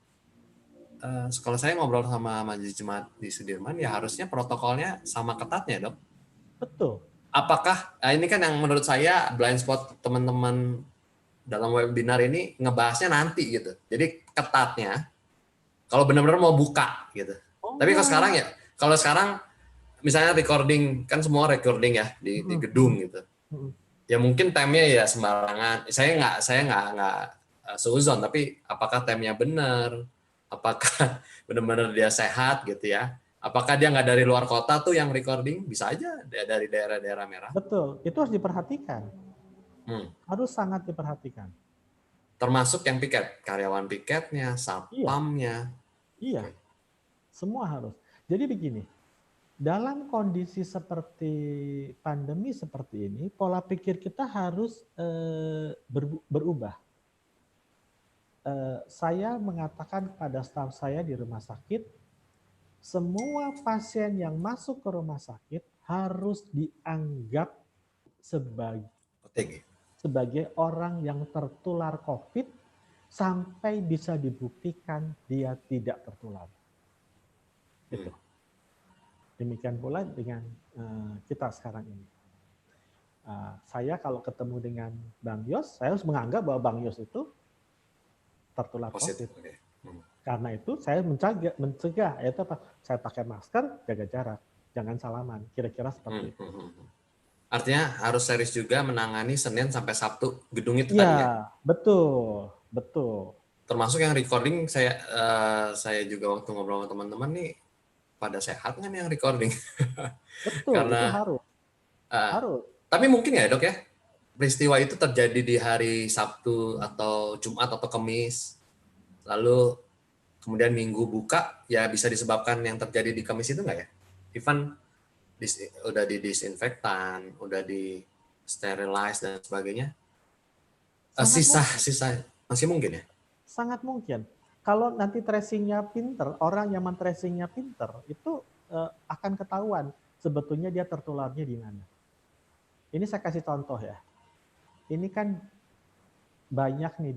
kalau saya ngobrol sama majelis jemaat di Sudirman, ya harusnya protokolnya sama ketatnya, dok. Betul. Apakah ini kan yang menurut saya blind spot teman-teman dalam webinar ini ngebahasnya nanti gitu. Jadi ketatnya kalau benar-benar mau buka gitu. Tapi kalau sekarang misalnya recording kan semua recording ya di gedung gitu. Ya mungkin temnya ya sembarangan. Saya nggak seuzon, tapi apakah temnya benar? Apakah benar-benar dia sehat gitu ya? Apakah dia nggak dari luar kota tuh yang recording? Bisa aja dari daerah-daerah merah. Betul, itu harus diperhatikan. Harus sangat diperhatikan. Termasuk yang piket, karyawan piketnya, Iya, satpamnya. iya, semua harus. Jadi begini, dalam kondisi seperti pandemi seperti ini, pola pikir kita harus berubah. Saya mengatakan kepada staf saya di rumah sakit, semua pasien yang masuk ke rumah sakit harus dianggap sebagai orang yang tertular COVID sampai bisa dibuktikan dia tidak tertular. Itu. Demikian pula dengan kita sekarang ini. Saya kalau ketemu dengan Bang Yos, saya harus menganggap bahwa Bang Yos itu tertular COVID. Karena itu saya mencegah, yaitu apa? Saya pakai masker, jaga jarak, jangan salaman. Kira-kira seperti itu. Artinya harus serius juga menangani Senin sampai Sabtu gedung itu tadi ya? Iya, betul. Termasuk yang recording saya juga waktu ngobrol sama teman-teman nih, pada sehat nggak nih yang recording? Betul, Karena, itu harus. Tapi mungkin ya dok ya, peristiwa itu terjadi di hari Sabtu atau Jumat atau Kamis, lalu kemudian Minggu buka, ya bisa disebabkan yang terjadi di Kamis itu nggak ya? Even udah di disinfektan, udah di sterilize dan sebagainya. Sisa masih mungkin ya? Sangat mungkin. Kalau nanti tracingnya pinter, orang yang men-tracingnya pinter, itu akan ketahuan sebetulnya dia tertularnya di mana. Ini saya kasih contoh ya. Ini kan banyak nih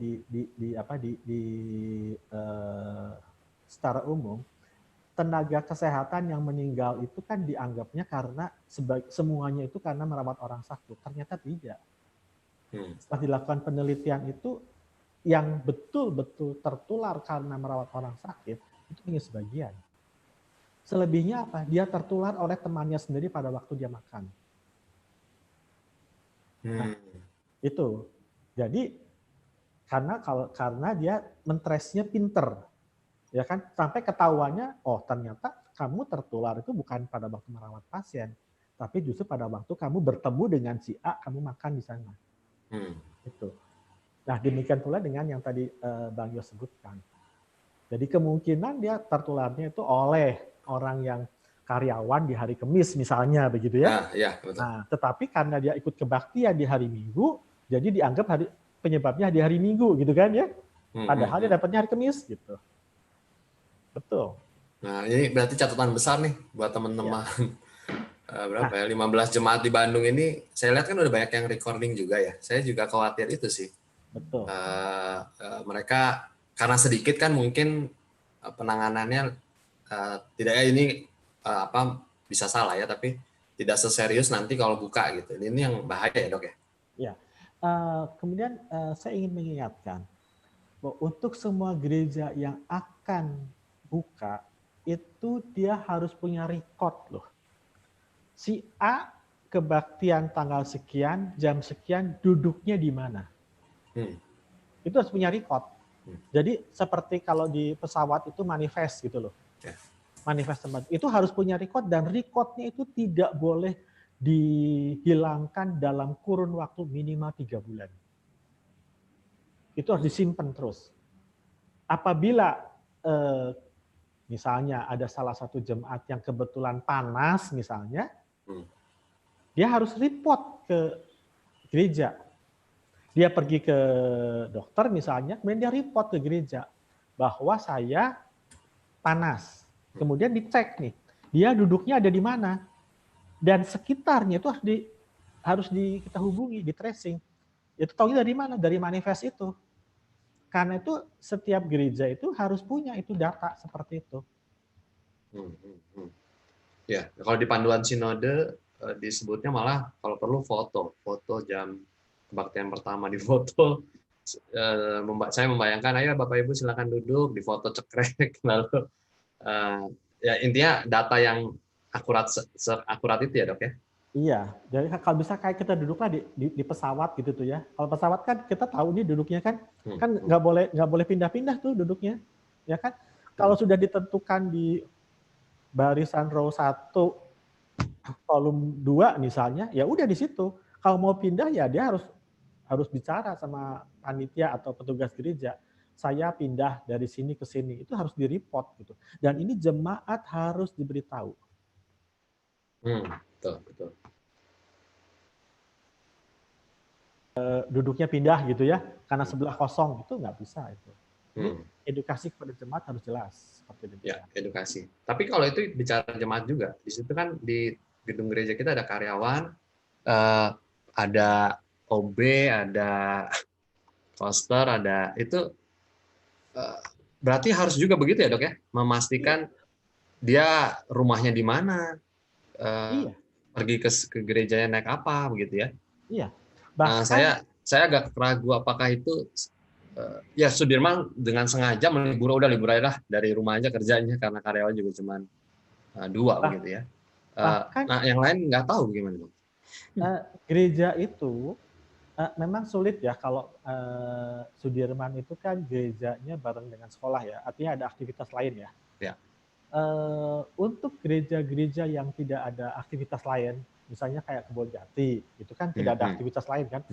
secara umum tenaga kesehatan yang meninggal itu kan dianggapnya karena semuanya itu karena merawat orang sakit. Ternyata tidak. Setelah dilakukan penelitian itu yang betul-betul tertular karena merawat orang sakit itu hanya sebagian. Selebihnya apa? Dia tertular oleh temannya sendiri pada waktu dia makan. Nah, itu. Jadi karena dia men-trace-nya pinter, ya kan, sampai ketahuannya, oh ternyata kamu tertular itu bukan pada waktu merawat pasien, tapi justru pada waktu kamu bertemu dengan si A, kamu makan di sana. Itu. Nah demikian pula dengan yang tadi Bang Yos sebutkan. Jadi kemungkinan dia tertularnya itu oleh orang yang karyawan di hari Kamis misalnya begitu ya. Betul. Nah, tetapi karena dia ikut kebaktian di hari Minggu, jadi dianggap penyebabnya di hari Minggu gitu kan ya. Padahal dia dapatnya hari Kamis gitu. Betul. Nah, ini berarti catatan besar nih buat teman-teman. Berapa ya? 15 jemaat di Bandung ini, saya lihat kan udah banyak yang recording juga ya. Saya juga khawatir itu sih. Betul. Mereka karena sedikit kan mungkin penanganannya tidak ini bisa salah ya, tapi tidak seserius nanti kalau buka gitu. Ini yang bahaya ya dok ya. Ya. Kemudian saya ingin mengingatkan bahwa untuk semua gereja yang akan buka itu dia harus punya record loh. Si A kebaktian tanggal sekian, jam sekian, duduknya di mana. Itu harus punya record. Jadi seperti kalau di pesawat itu manifest gitu loh. Manifest tempat. Itu harus punya record dan recordnya itu tidak boleh dihilangkan dalam kurun waktu minimal 3 bulan. Itu harus disimpan terus. Apabila misalnya ada salah satu jemaat yang kebetulan panas misalnya, dia harus report ke gereja. Dia pergi ke dokter misalnya, kemudian dia report ke gereja bahwa saya panas. Kemudian dicek nih, dia duduknya ada di mana. Dan sekitarnya itu harus kita hubungi, di tracing. Itu tahu dari mana? Dari manifest itu. Karena itu setiap gereja itu harus punya itu data seperti itu. Ya, kalau di panduan sinode disebutnya malah kalau perlu foto jam kebaktian pertama di foto. Saya membayangkan, ayo Bapak Ibu silakan duduk, di foto cekrek, lalu ya intinya data yang akurat itu ya dok ya. Iya, jadi kalau bisa kayak kita duduklah di pesawat gitu tuh ya. Kalau pesawat kan kita tahu nih duduknya kan nggak boleh pindah-pindah tuh duduknya, ya kan. Kalau sudah ditentukan di barisan row 1 kolom 2 misalnya, ya udah di situ. Kalau mau pindah ya dia harus bicara sama panitia atau petugas gereja. Saya pindah dari sini ke sini, itu harus di-report gitu. Dan ini jemaat harus diberitahu. Betul, betul. Duduknya pindah gitu ya, karena sebelah kosong, itu nggak bisa itu. Ini edukasi kepada jemaat harus jelas. Seperti ya, edukasi. Tapi kalau itu bicara jemaat juga, di situ kan di gedung gereja kita ada karyawan, ada OB, ada poster, ada itu berarti harus juga begitu ya dok ya, memastikan dia rumahnya di mana, Iya. pergi ke gerejanya naik apa begitu ya. Iya. Bahkan, saya agak ragu apakah itu ya Sudirman dengan sengaja melibur, udah libur aja lah dari rumah aja kerjanya karena karyawan juga cuma 2 begitu ya. Nah yang lain nggak tahu gimana dong. Gereja itu memang sulit ya kalau Sudirman itu kan gerejanya bareng dengan sekolah ya, artinya ada aktivitas lain ya. Ya. Untuk gereja-gereja yang tidak ada aktivitas lain, misalnya kayak Kebon Jati, itu kan tidak ada aktivitas lain kan,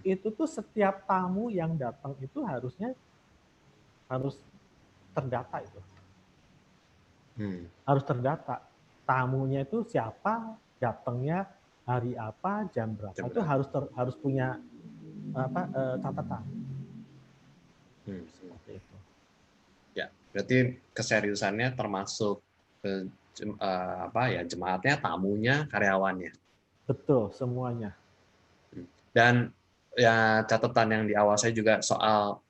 itu tuh setiap tamu yang datang itu harusnya harus terdata itu, harus terdata. Tamunya itu siapa, datangnya hari apa, jam berapa, itu harus punya catatan. Seperti itu. Ya, berarti keseriusannya termasuk jemaatnya, tamunya, karyawannya. Betul, semuanya. Dan ya catatan yang di awal saya juga soal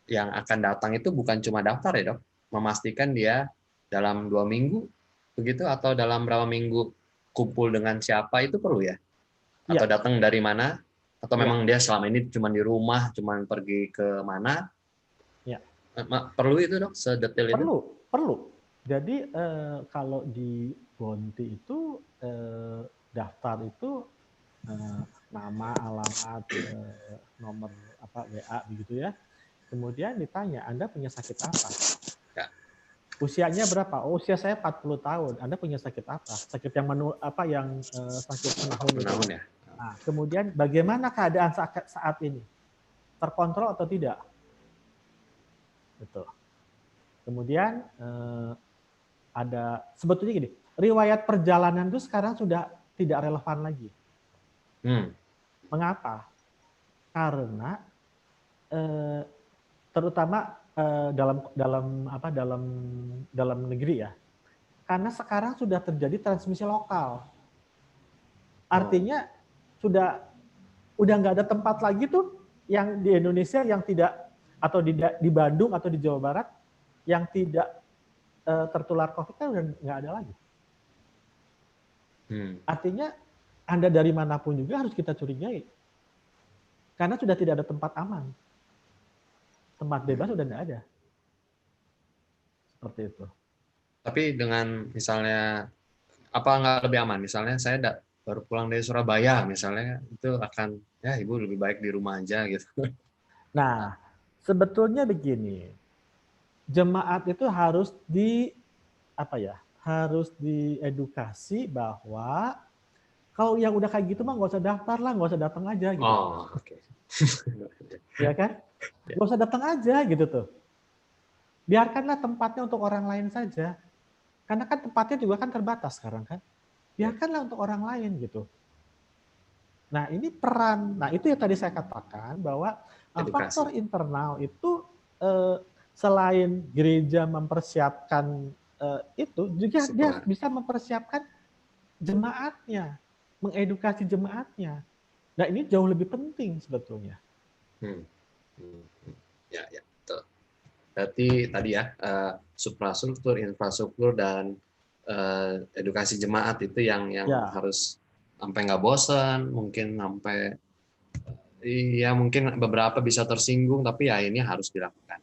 yang akan datang itu bukan cuma daftar ya dok, memastikan dia dalam 2 minggu begitu atau dalam berapa minggu kumpul dengan siapa itu perlu ya? Atau datang dari mana? Atau memang dia selama ini cuma di rumah, cuma pergi ke mana? Ya. Perlu itu dok, sedetail itu? Perlu. Jadi kalau di Bonti itu daftar itu nama, alamat, nomor WA begitu ya. Kemudian ditanya, Anda punya sakit apa? Ya. Usianya berapa? Oh, usia saya 40 tahun. Anda punya sakit apa? Sakit yang sakit menahun ya. Nah, kemudian bagaimana keadaan saat ini? Terkontrol atau tidak? Betul. Kemudian ada sebetulnya gini, riwayat perjalanan itu sekarang sudah tidak relevan lagi. Mengapa? Karena terutama dalam negeri ya. Karena sekarang sudah terjadi transmisi lokal. Artinya udah nggak ada tempat lagi tuh yang di Indonesia yang tidak, atau di Bandung atau di Jawa Barat yang tidak tertular COVID kan udah nggak ada lagi. Artinya Anda dari manapun juga harus kita curigai. Karena sudah tidak ada tempat aman. Tempat bebas sudah nggak ada. Seperti itu. Tapi dengan misalnya, apa nggak lebih aman? Misalnya saya baru pulang dari Surabaya misalnya, itu akan, ya ibu lebih baik di rumah aja gitu. Nah, sebetulnya begini. Jemaat itu harus harus diedukasi bahwa kalau yang udah kayak gitu mah nggak usah daftar lah, nggak usah datang aja gitu. Oh, oke. Ya kan? Nggak usah datang aja gitu tuh. Biarkanlah tempatnya untuk orang lain saja. Karena kan tempatnya juga kan terbatas sekarang kan. Biarkanlah untuk orang lain gitu. Nah ini peran, nah itu yang tadi saya katakan bahwa faktor internal itu selain gereja mempersiapkan itu, juga dia bisa mempersiapkan jemaatnya, mengedukasi jemaatnya. Nah ini jauh lebih penting sebetulnya. Ya, betul. Berarti tadi ya, suprastruktur, infrastruktur, dan edukasi jemaat itu yang harus sampai nggak bosan, mungkin sampai ya mungkin beberapa bisa tersinggung, tapi ya ini harus dilakukan.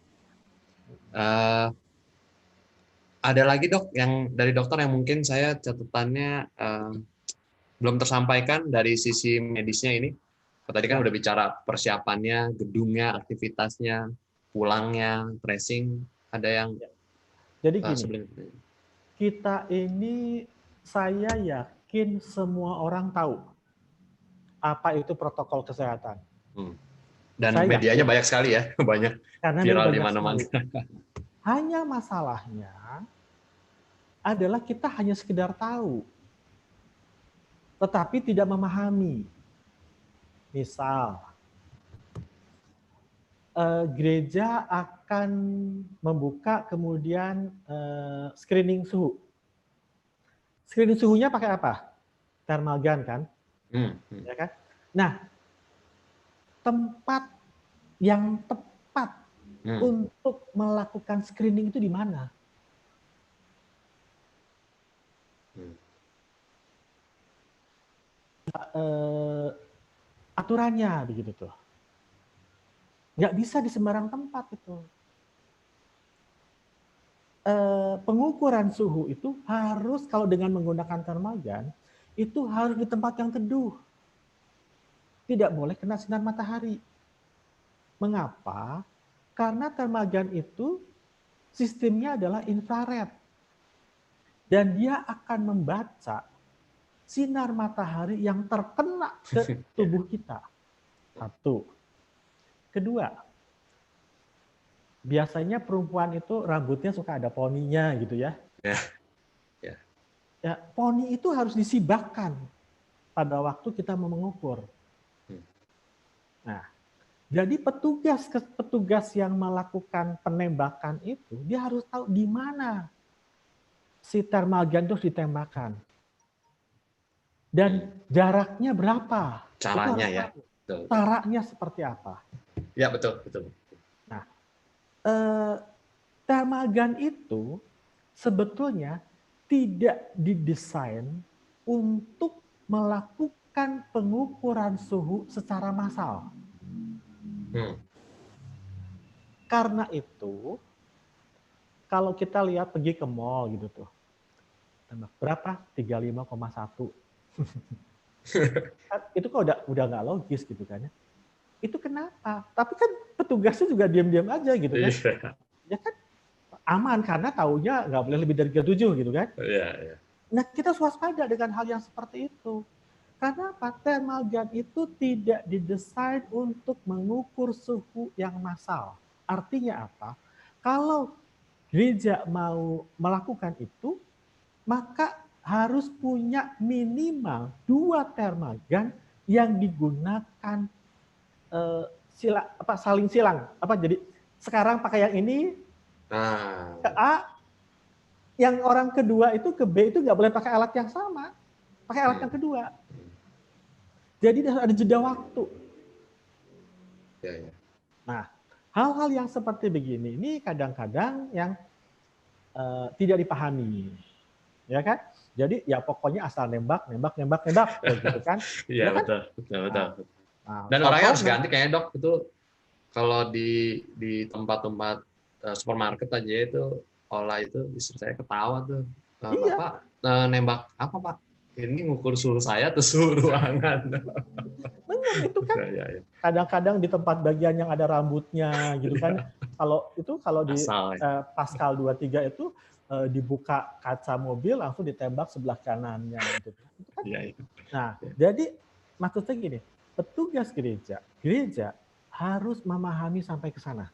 Ada lagi dok yang dari dokter yang mungkin saya catatannya belum tersampaikan dari sisi medisnya ini. Tadi kan udah bicara persiapannya, gedungnya, aktivitasnya, pulangnya, tracing, ada yang. Jadi gini, kita ini, saya yakin semua orang tahu apa itu protokol kesehatan. Dan Saya medianya yakin, banyak sekali ya, banyak karena viral di banyak mana-mana. Hanya masalahnya adalah kita hanya sekedar tahu, tetapi tidak memahami. Misal, gereja akan membuka kemudian screening suhu. Screening suhunya pakai apa? Thermal gun kan? Ya kan? Nah, tempat yang tepat untuk melakukan screening itu di mana? Aturannya begitu tuh. Nggak bisa di sembarang tempat itu. Pengukuran suhu itu harus kalau dengan menggunakan thermal gun itu harus di tempat yang teduh. Tidak boleh kena sinar matahari. Mengapa? Karena thermal gun itu sistemnya adalah infrared. Dan dia akan membaca sinar matahari yang terkena ke tubuh kita. Satu. Kedua, biasanya perempuan itu rambutnya suka ada poninya gitu ya. Ya, poni itu harus disibakkan pada waktu kita mau mengukur. Nah, jadi petugas yang melakukan penembakan itu dia harus tahu di mana si thermal gun itu ditembakkan dan jaraknya berapa. Caranya ya. Betul. Caranya seperti apa? Ya betul. Nah, thermal gun itu sebetulnya tidak didesain untuk melakukan pengukuran suhu secara massal. Karena itu, kalau kita lihat pergi ke mall gitu tuh, berapa? 35,1. Itu kok udah nggak logis gitu kan ya. Itu kenapa? Tapi kan petugasnya juga diam-diam aja gitu kan. Ya kan aman karena taunya nggak boleh lebih dari 37 gitu kan. Nah kita waspada dengan hal yang seperti itu. Karena thermal gun itu tidak didesain untuk mengukur suhu yang massal. Artinya apa? Kalau gereja mau melakukan itu, maka harus punya minimal 2 thermal gun yang digunakan saling silang. Jadi sekarang pakai yang ini, ke A, yang orang kedua itu ke B itu nggak boleh pakai alat yang sama, pakai alat yang kedua. Jadi ada jeda waktu. Nah, hal-hal yang seperti begini ini kadang-kadang yang tidak dipahami, ya kan? Jadi ya pokoknya asal nembak gitu kan? Iya ya betul. Kan? Nah, dan orangnya harus ganti kayaknya dok itu kalau di tempat-tempat supermarket aja itu olah itu istri saya ketawa tuh. Bapak nembak apa Pak? Ini ngukur suhu saya atau suhu ruangan? Benar itu kan. Kadang-kadang di tempat bagian yang ada rambutnya gitu kan. Kalau di Pascal 23 itu dibuka kaca mobil langsung ditembak sebelah kanannya gitu. Kan? Nah, jadi maksudnya gini, petugas gereja harus memahami sampai ke sana.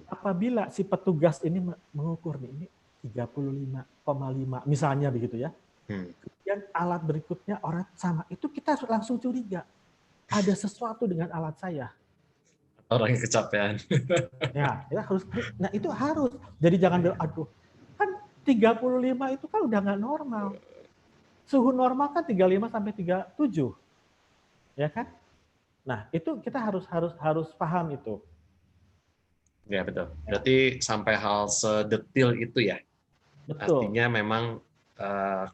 Apabila si petugas ini mengukur nih, ini 35,5 misalnya begitu ya. Kemudian alat berikutnya orang sama, itu kita langsung curiga. Ada sesuatu dengan alat saya. Orangnya kecapean. Ya harus. Nah itu harus. Jadi jangan bilang, aduh, kan 35 itu kan udah nggak normal. Suhu normal kan 35 sampai 37, ya kan? Nah itu kita harus paham itu. Ya betul. Berarti sampai hal sedetil itu ya. Betul. Artinya memang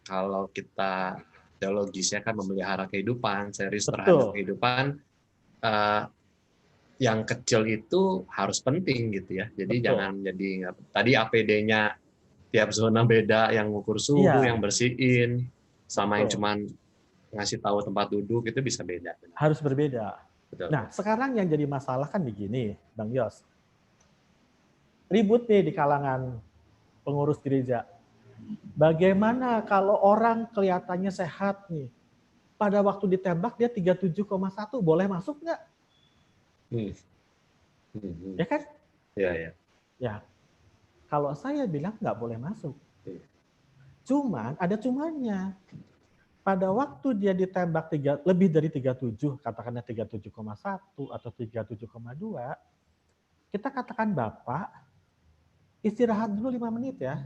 kalau kita teologisnya kan memelihara kehidupan, serius terhadap kehidupan, yang kecil itu harus penting gitu ya. Jadi jangan jadi tadi APD-nya tiap zona beda, yang ngukur suhu, yang bersihin, sama yang cuman ngasih tahu tempat duduk itu bisa beda. Harus berbeda. Betul. Nah sekarang yang jadi masalah kan begini, Bang Yos. Ribut nih di kalangan pengurus gereja. Bagaimana kalau orang kelihatannya sehat nih, pada waktu ditembak dia 37,1, boleh masuk nggak? Ya kan? Ya. Ya, kalau saya bilang nggak boleh masuk. Cuman ada cumannya. Pada waktu dia ditembak lebih dari 37, katakanlah 37,1 atau 37,2, kita katakan Bapak istirahat dulu 5 menit ya.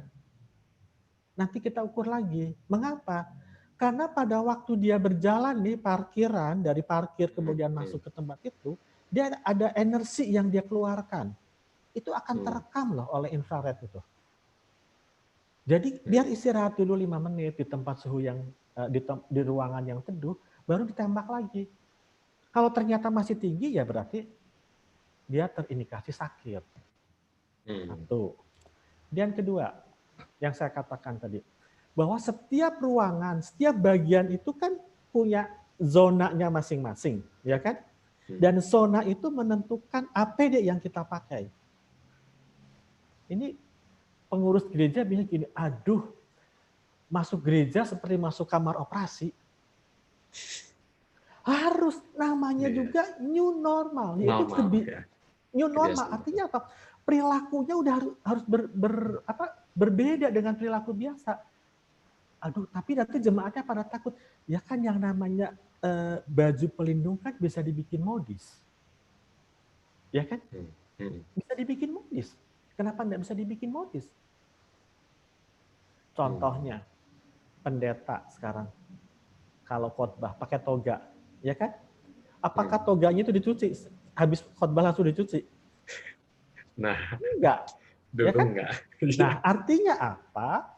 Nanti kita ukur lagi. Mengapa? Karena pada waktu dia berjalan nih parkiran, dari parkir kemudian masuk ke tempat itu, dia ada energi yang dia keluarkan. Itu akan terekam loh oleh infrared itu. Jadi biar istirahat dulu 5 menit di tempat suhu yang di ruangan yang teduh, baru ditembak lagi. Kalau ternyata masih tinggi ya berarti dia terindikasi sakit. Satu. Dan kedua, yang saya katakan tadi, bahwa setiap ruangan, setiap bagian itu kan punya zonanya masing-masing, ya kan? Dan zona itu menentukan APD yang kita pakai. Ini pengurus gereja bilang gini, aduh, masuk gereja seperti masuk kamar operasi. Harus namanya juga new normal, yaitu new normal. Artinya apa? Perilakunya udah harus berbeda dengan perilaku biasa. Aduh, tapi nanti jemaatnya pada takut. Ya kan yang namanya baju pelindung kan bisa dibikin modis. Ya kan? Bisa dibikin modis. Kenapa enggak bisa dibikin modis? Contohnya, pendeta sekarang kalau khotbah pakai toga, ya kan? Apakah toganya itu dicuci? Habis khotbah langsung dicuci? Nah, enggak. Ya kan? Enggak. Nah, artinya apa?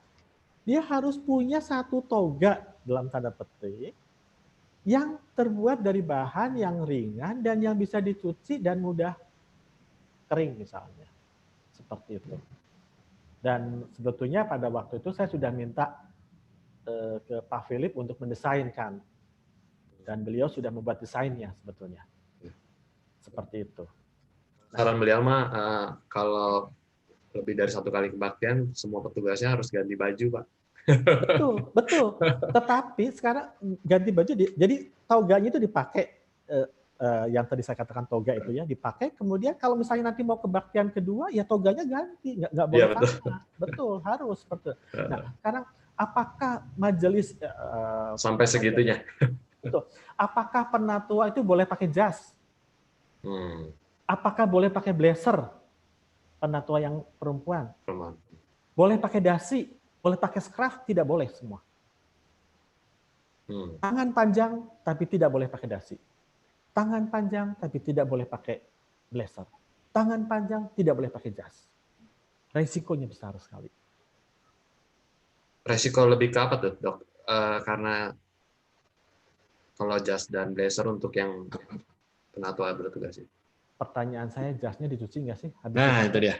Dia harus punya satu toga dalam tanda petik yang terbuat dari bahan yang ringan dan yang bisa dicuci dan mudah kering misalnya. Seperti itu. Dan sebetulnya pada waktu itu saya sudah minta ke Pak Philip untuk mendesainkan. Dan beliau sudah membuat desainnya sebetulnya. Seperti itu. Saran beliau mah kalau lebih dari satu kali kebaktian, semua petugasnya harus ganti baju, Pak. Betul. Tetapi sekarang ganti baju, jadi toganya itu dipakai, yang tadi saya katakan toga itu ya, dipakai. Kemudian kalau misalnya nanti mau kebaktian kedua, ya toganya ganti, nggak boleh sama. Betul, harus seperti itu. Nah, sekarang apakah majelis sampai segitunya? Betul. Apakah penatua itu boleh pakai jas? Apakah boleh pakai blazer? Penatua yang perempuan. Boleh pakai dasi, boleh pakai scarf, tidak boleh semua. Tangan panjang, tapi tidak boleh pakai dasi. Tangan panjang, tapi tidak boleh pakai blazer. Tangan panjang, tidak boleh pakai jas. Resikonya besar sekali. Resiko lebih ke apa tuh, Dok? Karena kalau jas dan blazer untuk yang penatua bertugas itu. Pertanyaan saya, jasnya dicuci nggak sih? Nah, itu dia.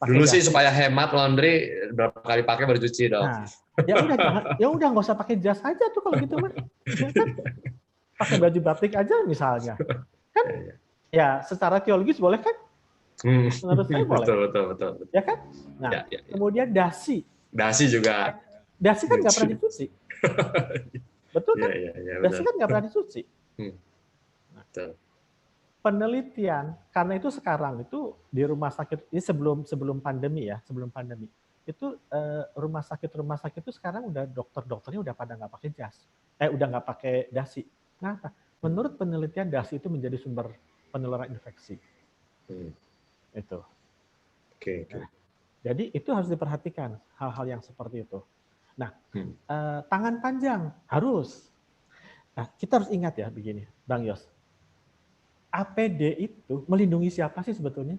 Dulu sih supaya hemat laundry berapa kali pakai baru cuci dong. Nah, ya udah nggak usah pakai jas aja tuh kalau gitu mah. Ya kan? Pakai baju batik aja misalnya. Kan? Ya, secara teologis boleh kan? Menurut saya boleh. Betul. Ya kan? Nah, kemudian dasi. Dasi juga. Dasi kan nggak pernah dicuci. Betul kan? Dasi kan nggak pernah dicuci. Betul. Penelitian, karena itu sekarang itu di rumah sakit ini sebelum pandemi ya, itu rumah sakit itu sekarang udah dokternya udah pada nggak pakai jas, udah nggak pakai dasi. Kenapa? Menurut penelitian dasi itu menjadi sumber penularan infeksi. Itu. Oke. Nah, jadi itu harus diperhatikan hal-hal yang seperti itu. Nah, tangan panjang harus. Nah, kita harus ingat ya begini, Bang Yos. APD itu melindungi siapa sih sebetulnya?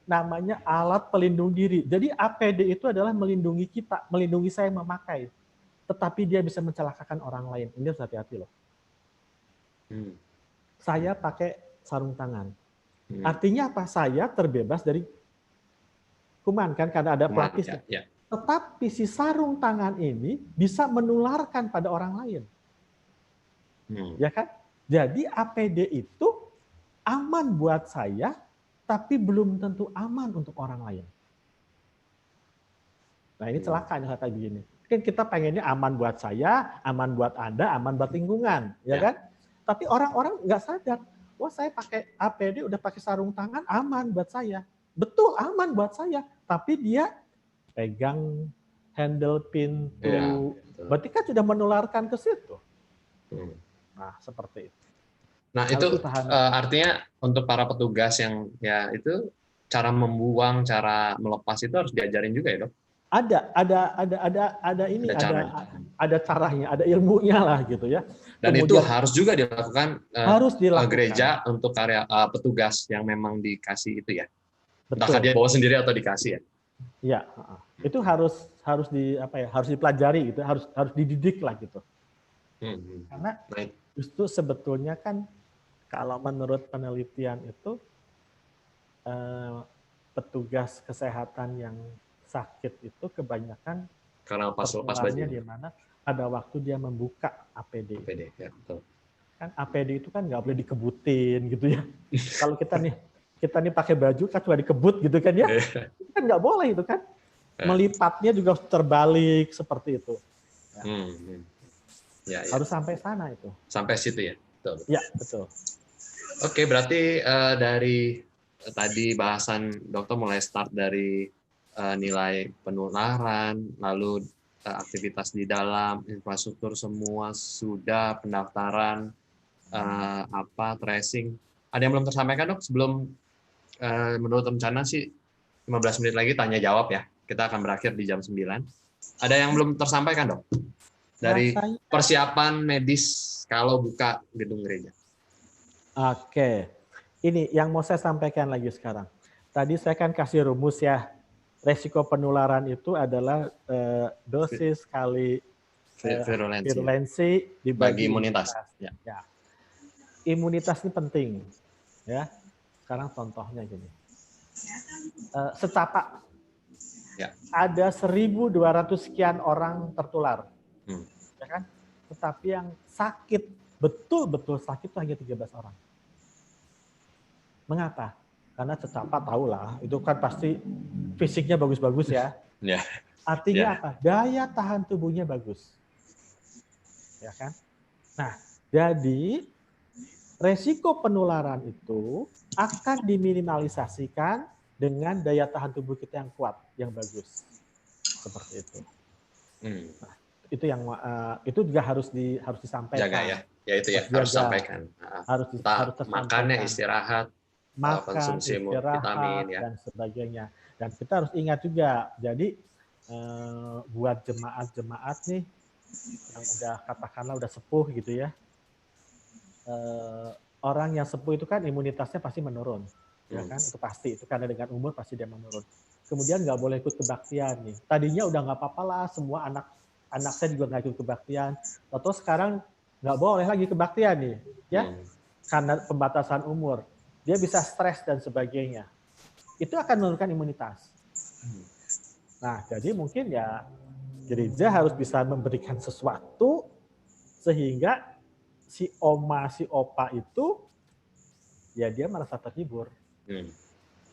Namanya alat pelindung diri. Jadi APD itu adalah melindungi kita, melindungi saya memakai. Tetapi dia bisa mencelakakan orang lain. Ini harus hati-hati loh. Saya pakai sarung tangan. Artinya apa? Saya terbebas dari kuman kan karena ada pelapisnya. Ya. Tetapi si sarung tangan ini bisa menularkan pada orang lain. Ya kan? Jadi APD itu aman buat saya, tapi belum tentu aman untuk orang lain. Nah ini celaka nih kayak begini. Kan kita pengennya aman buat saya, aman buat Anda, aman buat lingkungan, ya kan? Tapi orang-orang nggak sadar, wah saya pakai APD udah pakai sarung tangan aman buat saya. Betul aman buat saya, tapi dia pegang handle pintu, berarti kan sudah menularkan ke situ. Nah seperti itu. Nah itu artinya untuk para petugas yang ya itu cara membuang, cara melepas itu harus diajarin juga ya dok? Ada caranya, ada ilmunya lah gitu ya. Dan kemudian, itu harus juga dilakukan gereja untuk karya petugas yang memang dikasih itu ya. Entah dia bawa sendiri atau dikasih ya. Iya, itu harus harus dipelajari gitu, harus dididik lah gitu. Karena justru sebetulnya kan kalau menurut penelitian itu petugas kesehatan yang sakit itu kebanyakan karena pas baju di mana ada waktu dia membuka APD. Ya, betul. Kan APD itu kan nggak boleh dikebutin gitu ya. Kalau kita nih pakai baju kan cuma dikebut gitu kan ya. Itu kan nggak boleh itu kan. Melipatnya juga terbalik seperti itu. Ya. Harus sampai sana itu. Sampai situ ya. Betul. Ya, betul. Oke, berarti dari tadi bahasan dokter mulai start dari nilai penularan, lalu aktivitas di dalam, infrastruktur semua sudah, pendaftaran, tracing. Ada yang belum tersampaikan dok? Sebelum menurut rencana sih 15 menit lagi tanya jawab ya. Kita akan berakhir di jam 9. Ada yang belum tersampaikan dok? Dari persiapan medis kalau buka gedung gereja. Oke. Ini yang mau saya sampaikan lagi sekarang. Tadi saya kan kasih rumus ya. Resiko penularan itu adalah dosis kali virulensi dibagi imunitas. Ya. Imunitas ini penting. Ya. Sekarang contohnya gini. Secapak ada 1.200 sekian orang tertular. Ya kan? Tetapi yang sakit, betul-betul sakit itu hanya 13 orang. Mengapa? Karena secapak tahulah, itu kan pasti fisiknya bagus-bagus ya. Artinya apa? Daya tahan tubuhnya bagus. Ya kan? Nah, jadi resiko penularan itu akan diminimalisasikan dengan daya tahan tubuh kita yang kuat, yang bagus. Seperti itu. Nah, itu yang itu juga harus disampaikan. Jaga ya. Ya itu ya, harus disampaikan. Harus makannya, istirahat, konsumsi vitamin ya dan sebagainya. Dan kita harus ingat juga, jadi buat jemaat nih yang udah katakanlah udah sepuh gitu ya, orang yang sepuh itu kan imunitasnya pasti menurun, ya kan? Itu pasti, itu karena dengan umur pasti dia menurun. Kemudian nggak boleh ikut kebaktian nih. Tadinya udah nggak apa-apa lah, semua anak saya juga nggak ikut kebaktian. Atau sekarang nggak boleh lagi kebaktian nih, ya, karena pembatasan umur. Dia bisa stres dan sebagainya. Itu akan menurunkan imunitas. Nah, jadi mungkin ya gereja harus bisa memberikan sesuatu sehingga si oma, si opa itu ya dia merasa terhibur.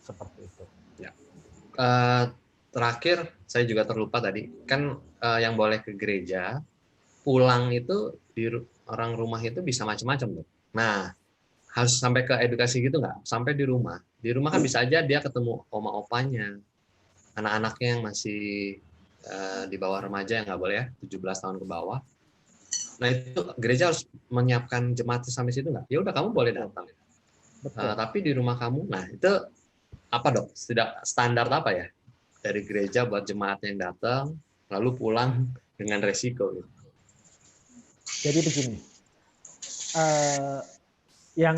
Seperti itu. Ya. Terakhir, saya juga terlupa tadi. Kan yang boleh ke gereja, pulang itu di orang rumah itu bisa macam-macam. Nah, harus sampai ke edukasi gitu nggak? Sampai di rumah. Di rumah kan bisa aja dia ketemu oma-opanya, anak-anaknya yang masih di bawah remaja yang nggak boleh ya, 17 tahun ke bawah. Nah itu gereja harus menyiapkan jemaat sampai situ nggak? Ya udah kamu boleh datang. Tapi di rumah kamu, nah itu apa dok? Standar apa ya dari gereja buat jemaat yang datang lalu pulang dengan resiko gitu. Jadi begini, yang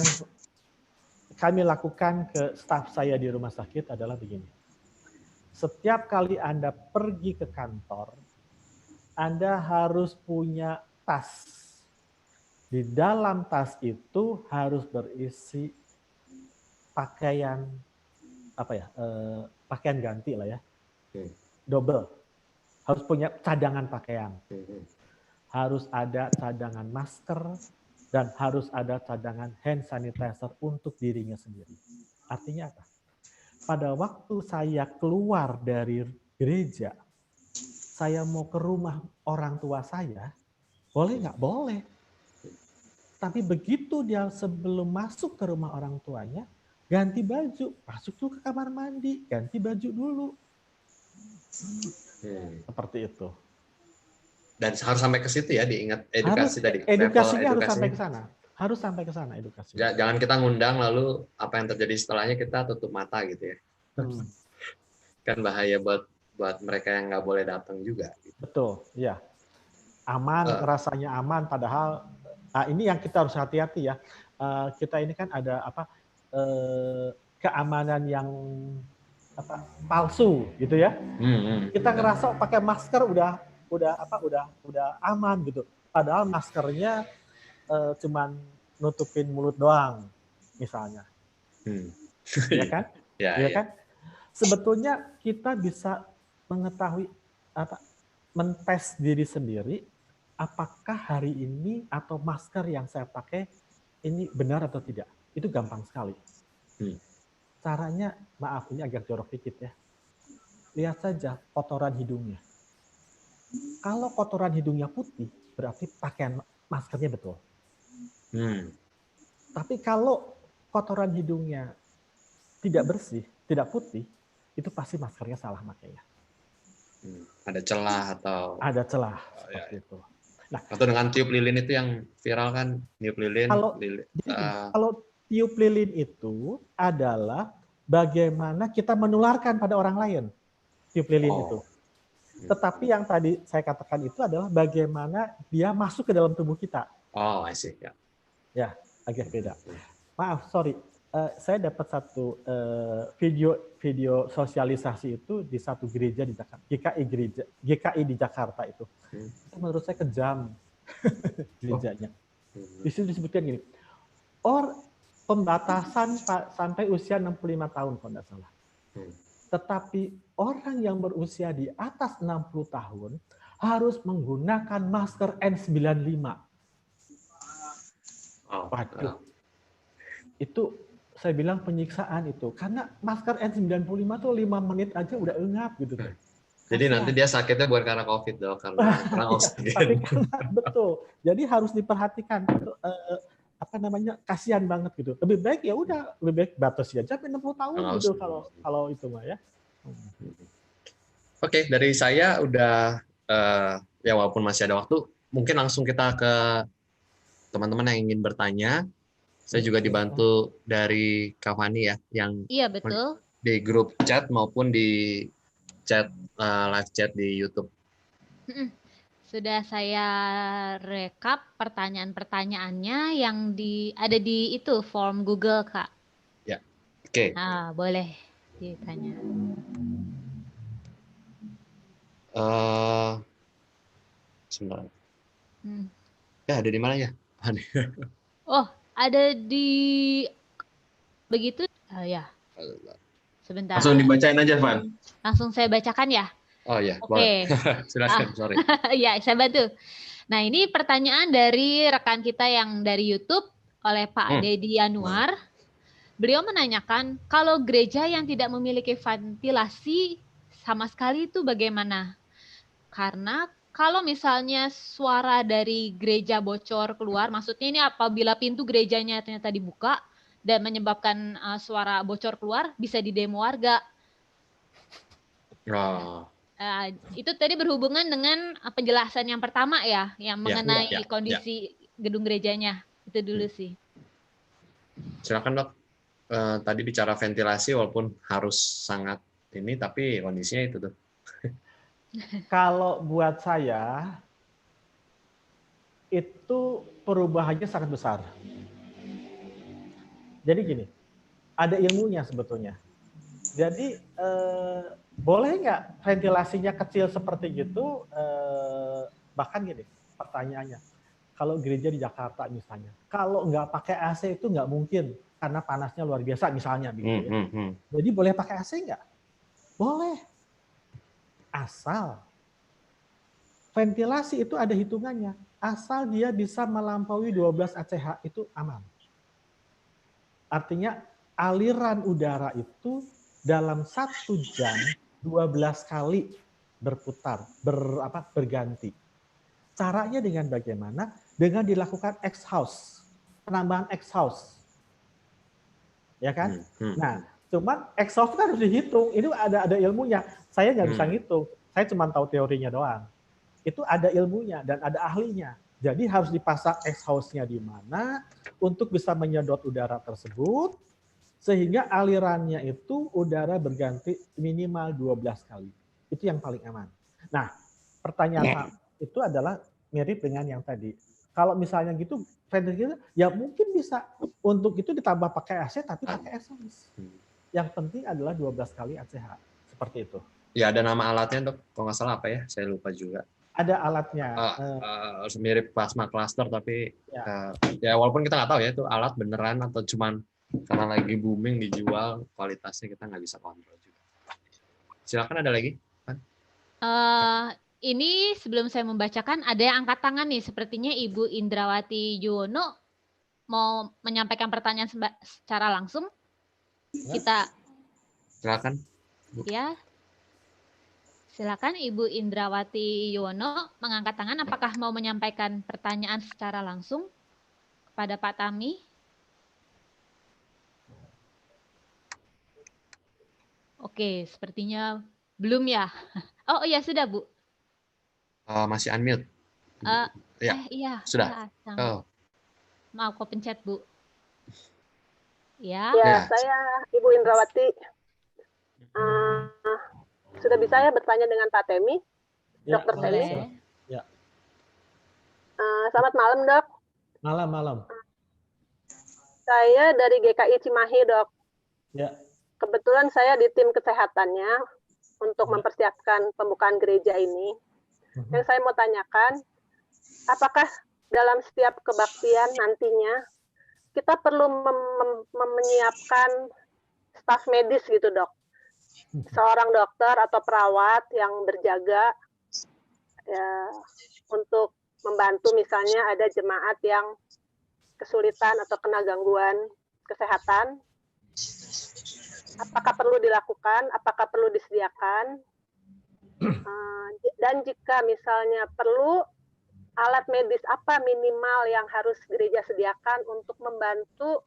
kami lakukan ke staf saya di rumah sakit adalah begini. Setiap kali Anda pergi ke kantor, Anda harus punya tas. Di dalam tas itu harus berisi pakaian pakaian ganti lah ya, double. Harus punya cadangan pakaian. Harus ada cadangan masker dan harus ada cadangan hand sanitizer untuk dirinya sendiri. Artinya apa? Pada waktu saya keluar dari gereja, saya mau ke rumah orang tua saya, boleh nggak? Boleh. Tapi begitu dia sebelum masuk ke rumah orang tuanya, ganti baju, masuk dulu ke kamar mandi, ganti baju dulu. Seperti itu. Dan harus sampai ke situ ya, diingat edukasi tadi. Edukasinya harus sampai ke sana. Harus sampai ke sana edukasinya. Jangan kita ngundang lalu apa yang terjadi setelahnya kita tutup mata gitu ya. Kan bahaya buat mereka yang nggak boleh datang juga. Betul, ya. Aman, rasanya aman, padahal ini yang kita harus hati-hati ya. Kita ini kan ada keamanan yang palsu gitu ya. Kita ngerasa pakai masker udah aman gitu. Padahal maskernya cuman nutupin mulut doang, misalnya. Ya kan? Ya kan? Sebetulnya kita bisa mengetahui mentes diri sendiri apakah hari ini atau masker yang saya pakai ini benar atau tidak. Itu gampang sekali. Caranya, maaf ini agak jorok dikit ya. Lihat saja kotoran hidungnya. Kalau kotoran hidungnya putih, berarti pakaian maskernya betul. Tapi kalau kotoran hidungnya tidak bersih, tidak putih, itu pasti maskernya salah makanya. Ada celah atau... Ada celah, seperti itu. Nah, atau dengan tiup lilin itu yang viral kan, tiup lilin. Kalau tiup lilin itu adalah bagaimana kita menularkan pada orang lain, tiup lilin itu. Tetapi yang tadi saya katakan itu adalah bagaimana dia masuk ke dalam tubuh kita. Oh, I see. Ya, agak beda. Maaf, sorry. Saya dapat satu video sosialisasi itu di satu gereja di Jakarta, GKI di Jakarta itu. Menurut saya kejam gerejanya. Di situ disebutkan gini, pembatasan sampai usia 65 tahun kalau tidak salah. Tetapi orang yang berusia di atas 60 tahun harus menggunakan masker N95. Waduh. Itu saya bilang penyiksaan itu. Karena masker N95 tuh 5 menit aja udah engap gitu. Jadi nanti dia sakitnya bukan karena COVID dong, karena oksigen. Betul. Jadi harus diperhatikan. Kasihan banget gitu. Lebih baik ya udah, lebih baik batasi aja 60 tahun gitu kalau itu mah ya. Oke, dari saya udah ya walaupun masih ada waktu, mungkin langsung kita ke teman-teman yang ingin bertanya. Saya juga dibantu dari Kak Fani ya, yang betul. Di grup chat maupun di chat live chat di YouTube. Sudah saya rekap pertanyaan-pertanyaannya yang ada di itu form Google, Kak. Ya, oke. Nah, boleh ditanya. Sebentar. Ya, ada di mana ya? Oh, ada di begitu? Ya. Sebentar. Langsung dibacain aja, Van. Langsung saya bacakan ya? Oh ya, Oke. Silakan, sorry. Ya, saya bantu. Nah, ini pertanyaan dari rekan kita yang dari YouTube oleh Pak Dedi Yanuar. Beliau menanyakan, kalau gereja yang tidak memiliki ventilasi sama sekali itu bagaimana? Karena kalau misalnya suara dari gereja bocor keluar, maksudnya ini apabila pintu gerejanya ternyata dibuka dan menyebabkan suara bocor keluar, bisa didemo warga. Itu tadi berhubungan dengan penjelasan yang pertama ya, yang mengenai kondisi gedung gerejanya. Itu dulu sih. Silakan Dok. Tadi bicara ventilasi walaupun harus sangat ini, tapi kondisinya itu tuh. Kalau buat saya, itu perubahannya sangat besar. Jadi gini, ada ilmunya sebetulnya. Jadi boleh nggak ventilasinya kecil seperti gitu? Bahkan gini, pertanyaannya, kalau gereja di Jakarta misalnya, kalau nggak pakai AC itu nggak mungkin karena panasnya luar biasa misalnya. Begitu, ya. Jadi boleh pakai AC nggak? Boleh. Asal ventilasi itu ada hitungannya. Asal dia bisa melampaui 12 ACH itu aman. Artinya aliran udara itu dalam 1 jam 12 kali berputar, berganti. Caranya dengan bagaimana? Dengan dilakukan exhaust, penambahan exhaust. Ya kan? Nah, cuman exhaust kan harus dihitung. Ini ada ilmunya. Saya nggak bisa ngitung. Saya cuma tahu teorinya doang. Itu ada ilmunya dan ada ahlinya. Jadi harus dipasang exhaust-nya di mana untuk bisa menyedot udara tersebut sehingga alirannya itu udara berganti minimal 12 kali. Itu yang paling aman. Nah, pertanyaan itu adalah mirip dengan yang tadi. Kalau misalnya gitu, ya mungkin bisa untuk itu ditambah pakai AC tapi pakai exhaust. Yang penting adalah 12 kali ACH. Seperti itu. Ya, ada nama alatnya, Dok. Kalau nggak salah apa ya? Saya lupa juga. Ada alatnya. Mirip plasma cluster, tapi ya walaupun kita nggak tahu ya itu alat beneran atau cuman karena lagi booming dijual, kualitasnya kita nggak bisa kontrol juga. Silakan, ada lagi? Ini sebelum saya membacakan, ada yang angkat tangan nih. Sepertinya Ibu Indrawati Yuwono mau menyampaikan pertanyaan secara langsung. Kita silakan. Ya, silakan Ibu Indrawati Yuwono mengangkat tangan. Apakah mau menyampaikan pertanyaan secara langsung kepada Pak Tami? Oke, sepertinya belum ya. Oh iya, sudah Bu. Masih unmute. Iya. Sudah. Maaf, kok pencet Bu. Ya. Saya Ibu Indrawati. Sudah bisa ya bertanya dengan Pak Temi, Dokter Temi? Ya. Selamat malam, Dok. Malam. Saya dari GKI Cimahi, Dok. Ya. Kebetulan saya di tim kesehatannya untuk mempersiapkan pembukaan gereja ini. Yang saya mau tanyakan, apakah dalam setiap kebaktian nantinya kita perlu menyiapkan staf medis gitu, Dok? Seorang dokter atau perawat yang berjaga ya, untuk membantu misalnya ada jemaat yang kesulitan atau kena gangguan kesehatan. Apakah perlu dilakukan? Apakah perlu disediakan? Dan jika misalnya perlu, alat medis apa minimal yang harus gereja sediakan untuk membantu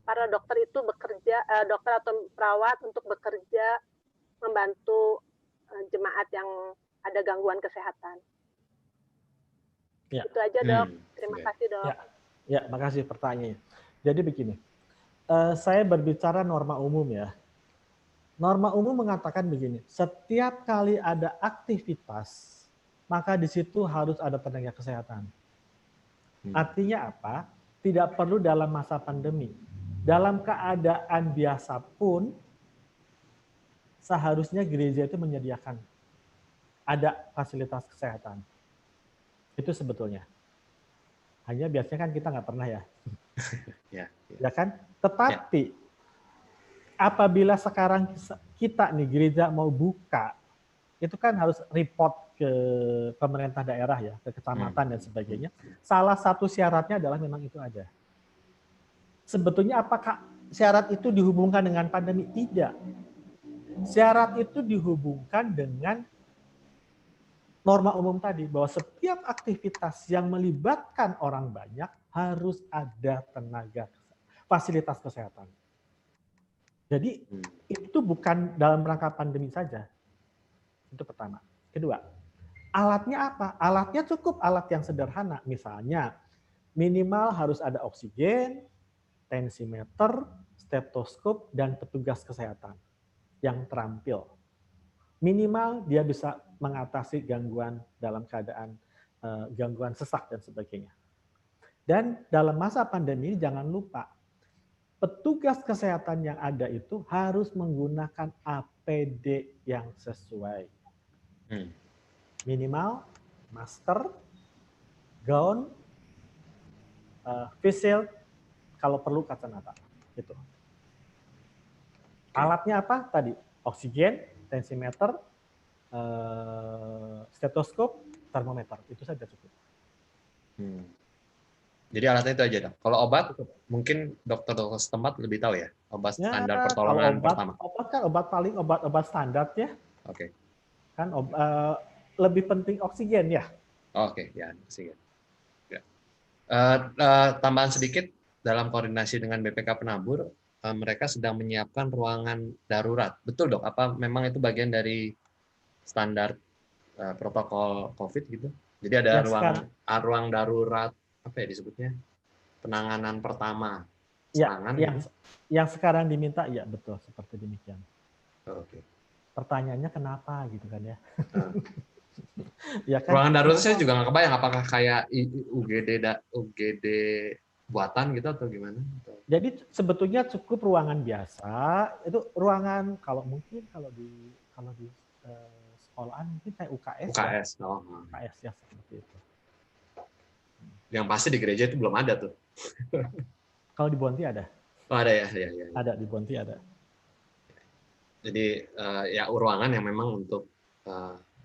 para dokter itu bekerja, dokter atau perawat untuk bekerja membantu jemaat yang ada gangguan kesehatan. Ya. Itu aja, Dok. Terima kasih, Dok. Ya, makasih pertanyaannya. Jadi begini, saya berbicara norma umum ya. Norma umum mengatakan begini, setiap kali ada aktivitas, maka di situ harus ada tenaga kesehatan. Artinya apa? Tidak perlu dalam masa pandemi. Dalam keadaan biasa pun, seharusnya gereja itu menyediakan ada fasilitas kesehatan. Itu sebetulnya. Hanya biasanya kan kita nggak pernah ya. Ya kan? Tetapi apabila sekarang kita nih gereja mau buka, itu kan harus report ke pemerintah daerah ya, ke kecamatan dan sebagainya. Salah satu syaratnya adalah memang itu ada. Sebetulnya apakah syarat itu dihubungkan dengan pandemi? Tidak. Syarat itu dihubungkan dengan norma umum tadi, bahwa setiap aktivitas yang melibatkan orang banyak harus ada tenaga fasilitas kesehatan. Jadi itu bukan dalam rangka pandemi saja. Itu pertama. Kedua, alatnya apa? Alatnya cukup alat yang sederhana. Misalnya minimal harus ada oksigen, tensimeter, stetoskop, dan petugas kesehatan yang terampil. Minimal dia bisa mengatasi gangguan dalam keadaan gangguan sesak dan sebagainya. Dan dalam masa pandemi jangan lupa, petugas kesehatan yang ada itu harus menggunakan APD yang sesuai. Minimal masker, gaun, face shield, kalau perlu kacamata. Gitu. Alatnya apa tadi? Oksigen, tensimeter, stetoskop, termometer. Itu saja cukup. Jadi alatnya itu aja, Dok. Kalau obat, mungkin dokter-dokter setempat lebih tahu ya, obat standar pertolongan pertama. Obat kan obat standar ya. Oke. Kan lebih penting oksigen ya. Oke, ya oksigen. Ya. Tambahan sedikit, dalam koordinasi dengan BPK Penabur, mereka sedang menyiapkan ruangan darurat. Betul dok? Apa memang itu bagian dari standar protokol COVID gitu? Jadi ada ruang darurat, apa ya disebutnya? Penanganan pertama serangan. Ya, yang sekarang diminta, ya betul seperti demikian. Oke. Pertanyaannya kenapa gitu kan ya? Ya kan, ruangan darurat saya juga nggak kebayang apakah kayak UGD buatan gitu atau gimana? Jadi sebetulnya cukup ruangan biasa. Itu ruangan kalau di sekolahan mungkin kayak UKS. UKS, ya. oh. UKS ya seperti itu. Yang pasti di gereja itu belum ada tuh. Kalau di Bonti ada. Oh ada ya. Ada di Bonti ada. Jadi ya ruangan yang memang untuk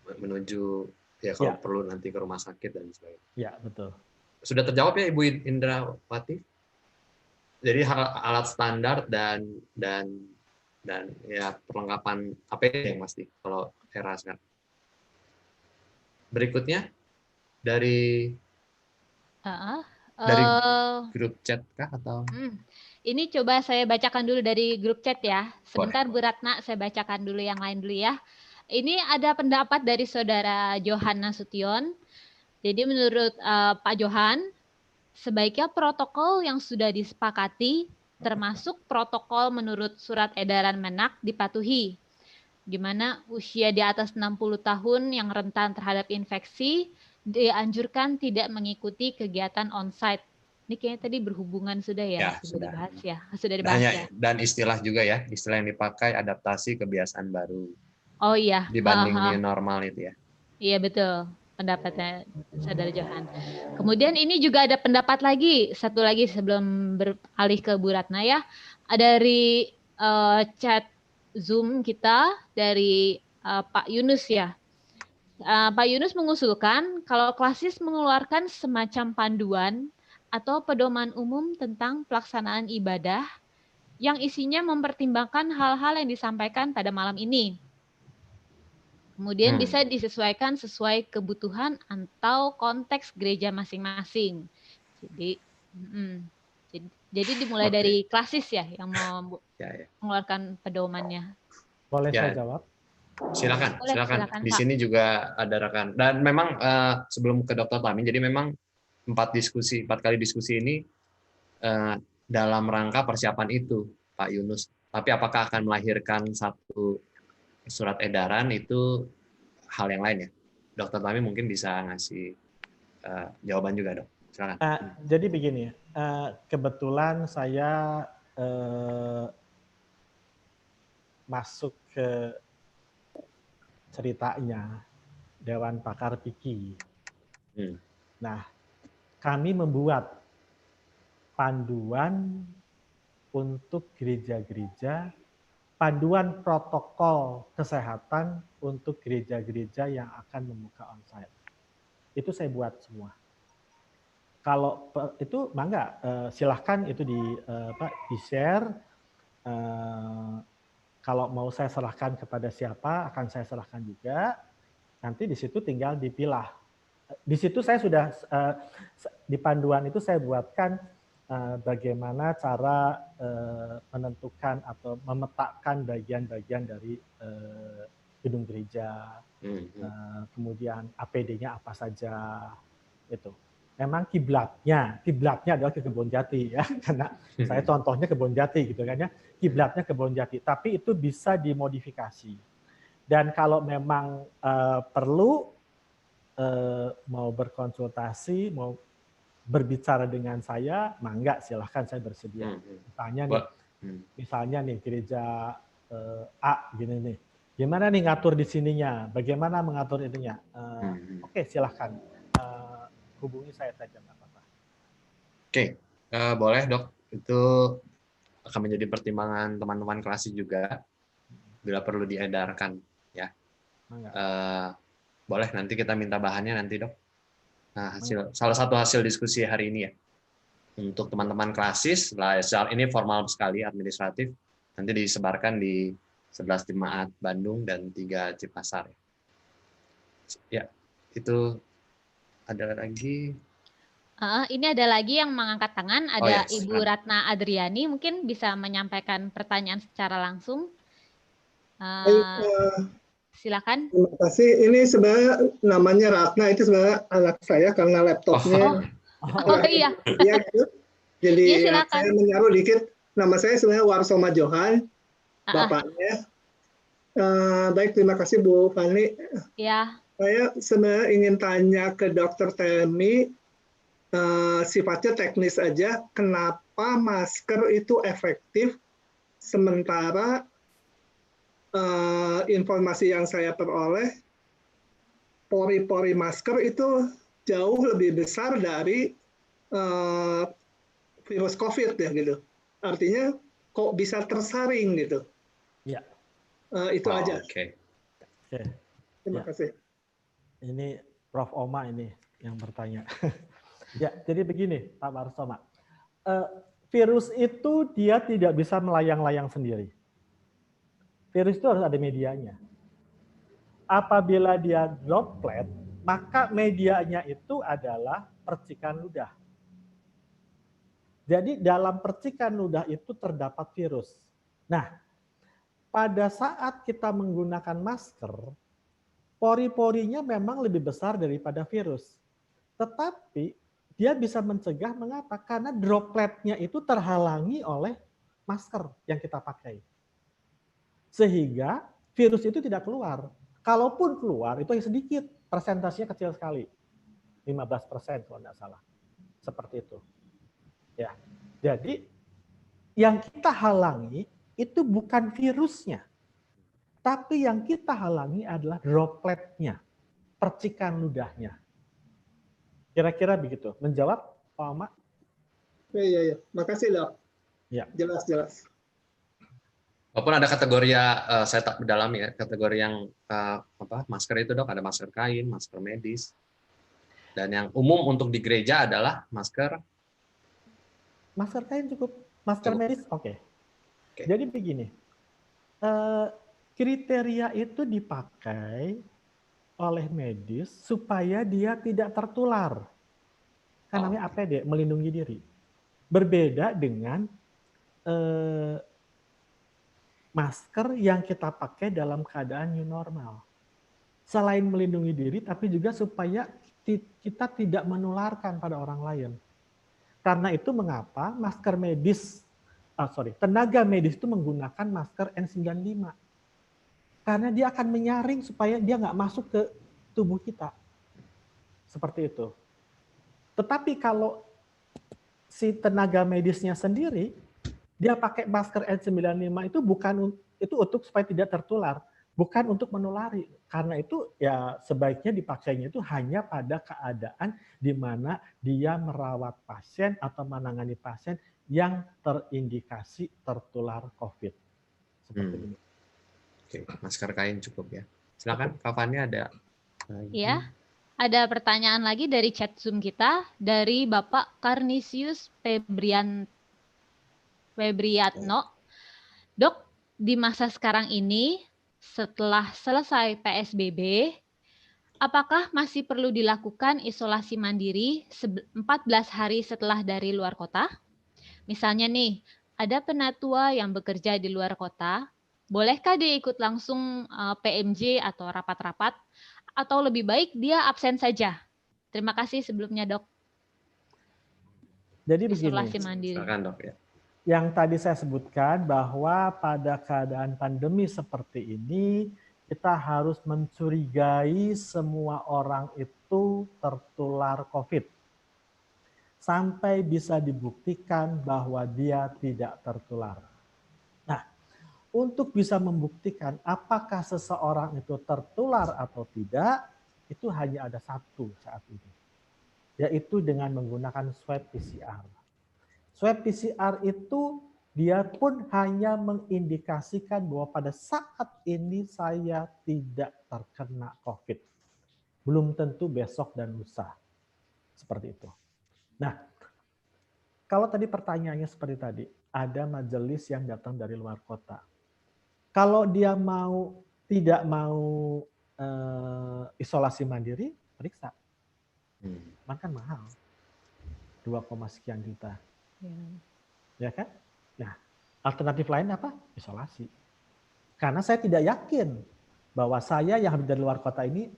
menuju ya kalau perlu nanti ke rumah sakit dan sebagainya. Ya betul. Sudah terjawab ya Ibu Indrawati? Jadi alat standar dan ya perlengkapan APD yang pasti kalau era sekarang. Berikutnya dari grup chat kah atau? Ini coba saya bacakan dulu dari grup chat ya. Sebentar Bu Ratna, saya bacakan dulu yang lain dulu ya. Ini ada pendapat dari Saudara Johan Nasution. Jadi menurut Pak Johan, sebaiknya protokol yang sudah disepakati, termasuk protokol menurut surat edaran Menak, dipatuhi. Di mana usia di atas 60 tahun yang rentan terhadap infeksi dianjurkan tidak mengikuti kegiatan onsite. Ini kayaknya tadi berhubungan sudah ya, sudah dibahas ya. Sudah dibahas ya. Dan istilah juga ya, istilah yang dipakai adaptasi kebiasaan baru. Oh iya. Dibanding new normal itu ya. Iya betul. Pendapatnya Saudara Johan. Kemudian ini juga ada pendapat lagi, satu lagi sebelum beralih ke Bu Ratna ya. Dari chat Zoom kita dari Pak Yunus ya. Pak Yunus mengusulkan kalau Klasis mengeluarkan semacam panduan atau pedoman umum tentang pelaksanaan ibadah yang isinya mempertimbangkan hal-hal yang disampaikan pada malam ini. Kemudian bisa disesuaikan sesuai kebutuhan atau konteks gereja masing-masing. Jadi dimulai dari Klasis ya yang mengeluarkan pedomannya. Boleh saya jawab? Silakan. Di Pak. Sini juga ada rekan. Dan memang sebelum ke Dr. Tami, jadi memang 4 kali diskusi ini dalam rangka persiapan itu, Pak Yunus. Tapi apakah akan melahirkan satu surat edaran itu hal yang lain ya. Dr. Tami mungkin bisa ngasih jawaban juga, Dok. Silakan. Jadi begini, kebetulan saya masuk ke ceritanya Dewan Pakar PIKI. Nah, kami membuat panduan untuk gereja-gereja, panduan protokol kesehatan untuk gereja-gereja yang akan membuka onsite. Itu saya buat semua. Kalau itu mangga, silahkan itu di-share. Kalau mau saya serahkan kepada siapa, akan saya serahkan juga. Nanti di situ tinggal dipilah. Di situ saya sudah, di panduan itu saya buatkan bagaimana cara menentukan atau memetakan bagian-bagian dari gedung gereja, kemudian APD-nya apa saja, itu. Memang kiblatnya adalah ke Kebonjati ya, karena saya contohnya Kebonjati gitu kan ya, kiblatnya Kebonjati, tapi itu bisa dimodifikasi. Dan kalau memang perlu mau berkonsultasi, mau berbicara dengan saya, mangga silahkan saya bersedia. Misalnya nih gereja A gini nih, gimana nih ngatur di sininya, bagaimana mengatur ininya, oke silahkan. Hubungi saya saja, nggak apa-apa. Oke, boleh Dok. Itu akan menjadi pertimbangan teman-teman Klasis juga, bila perlu diedarkan, ya. Boleh nanti kita minta bahannya nanti Dok. Nah, salah satu hasil diskusi hari ini ya, untuk teman-teman Klasis, ini formal sekali administratif, nanti disebarkan di 11 Jemaat Bandung dan 3 Cipasar. Ya, itu ada lagi. Ini ada lagi yang mengangkat tangan, Oh ada ya, Ibu Ratna Adriani, mungkin bisa menyampaikan pertanyaan secara langsung. Baik, Silakan. terima kasih. Ini sebenarnya namanya Ratna, itu sebenarnya anak saya karena laptopnya Iya. ya gitu. Jadi Iya, ya, silakan. saya menyaruh dikit. Nama saya sebenarnya Warsoma Johan, bapaknya. Baik, terima kasih Bu Fani. Ya. Saya sebenarnya ingin tanya ke Dr. Temi, sifatnya teknis aja, kenapa masker itu efektif sementara informasi yang saya peroleh, pori-pori masker itu jauh lebih besar dari virus COVID ya gitu. Artinya kok bisa tersaring gitu. Ya. Itu aja. Oke. Terima kasih. Ini Prof. Oma ini yang bertanya. Ya, jadi begini Pak Warsoma. Virus itu dia tidak bisa melayang-layang sendiri. Virus itu harus ada medianya. Apabila dia droplet, maka medianya itu adalah percikan ludah. Jadi dalam percikan ludah itu terdapat virus. Nah, pada saat kita menggunakan masker, pori-porinya memang lebih besar daripada virus. Tetapi dia bisa mencegah, mengapa? Karena dropletnya itu terhalangi oleh masker yang kita pakai. Sehingga virus itu tidak keluar. Kalaupun keluar, itu sedikit, persentasenya kecil sekali. 15% kalau tidak salah. Seperti itu. Ya. Jadi yang kita halangi itu bukan virusnya. Tapi yang kita halangi adalah dropletnya, percikan ludahnya. Kira-kira begitu. Menjawab, Pak Oma? Iya. Makasih, Dok. Ya. Jelas. Walaupun ada kategori saya tak berdalami ya, kategori yang masker itu Dok, ada masker kain, masker medis. Dan yang umum untuk di gereja adalah masker kain cukup, masker medis oke. Jadi begini, kriteria itu dipakai oleh medis supaya dia tidak tertular. Kan namanya APD, melindungi diri. Berbeda dengan masker yang kita pakai dalam keadaan new normal. Selain melindungi diri, tapi juga supaya kita tidak menularkan pada orang lain. Karena itu mengapa masker medis, tenaga medis itu menggunakan masker N95. Karena dia akan menyaring supaya dia nggak masuk ke tubuh kita. Seperti itu. Tetapi kalau si tenaga medisnya sendiri, dia pakai masker N95 itu itu untuk supaya tidak tertular, bukan untuk menulari. Karena itu ya sebaiknya dipakainya itu hanya pada keadaan di mana dia merawat pasien atau menangani pasien yang terindikasi tertular COVID. Seperti ini. Oke, masker kain cukup ya. Silakan, Kak Fani ada. Ya, ada pertanyaan lagi dari chat Zoom kita dari Bapak Karnisius Febriatno. Dok, di masa sekarang ini setelah selesai PSBB, apakah masih perlu dilakukan isolasi mandiri 14 hari setelah dari luar kota? Misalnya nih, ada penatua yang bekerja di luar kota, bolehkah dia ikut langsung PMJ atau rapat-rapat? Atau lebih baik dia absen saja? Terima kasih sebelumnya, Dok. Jadi begini, isolasi mandiri. Silakan, Dok, ya. Yang tadi saya sebutkan bahwa pada keadaan pandemi seperti ini, kita harus mencurigai semua orang itu tertular COVID. Sampai bisa dibuktikan bahwa dia tidak tertular. Nah, untuk bisa membuktikan apakah seseorang itu tertular atau tidak, itu hanya ada satu saat ini, yaitu dengan menggunakan swab PCR. Swab PCR itu dia pun hanya mengindikasikan bahwa pada saat ini saya tidak terkena COVID. Belum tentu besok dan lusa. Seperti itu. Nah, kalau tadi pertanyaannya seperti tadi, ada majelis yang datang dari luar kota. Kalau dia tidak mau isolasi mandiri, periksa. Cuman kan mahal. 2, sekian juta. Ya kan? Nah, alternatif lain apa? Isolasi. Karena saya tidak yakin bahwa saya yang habis dari luar kota ini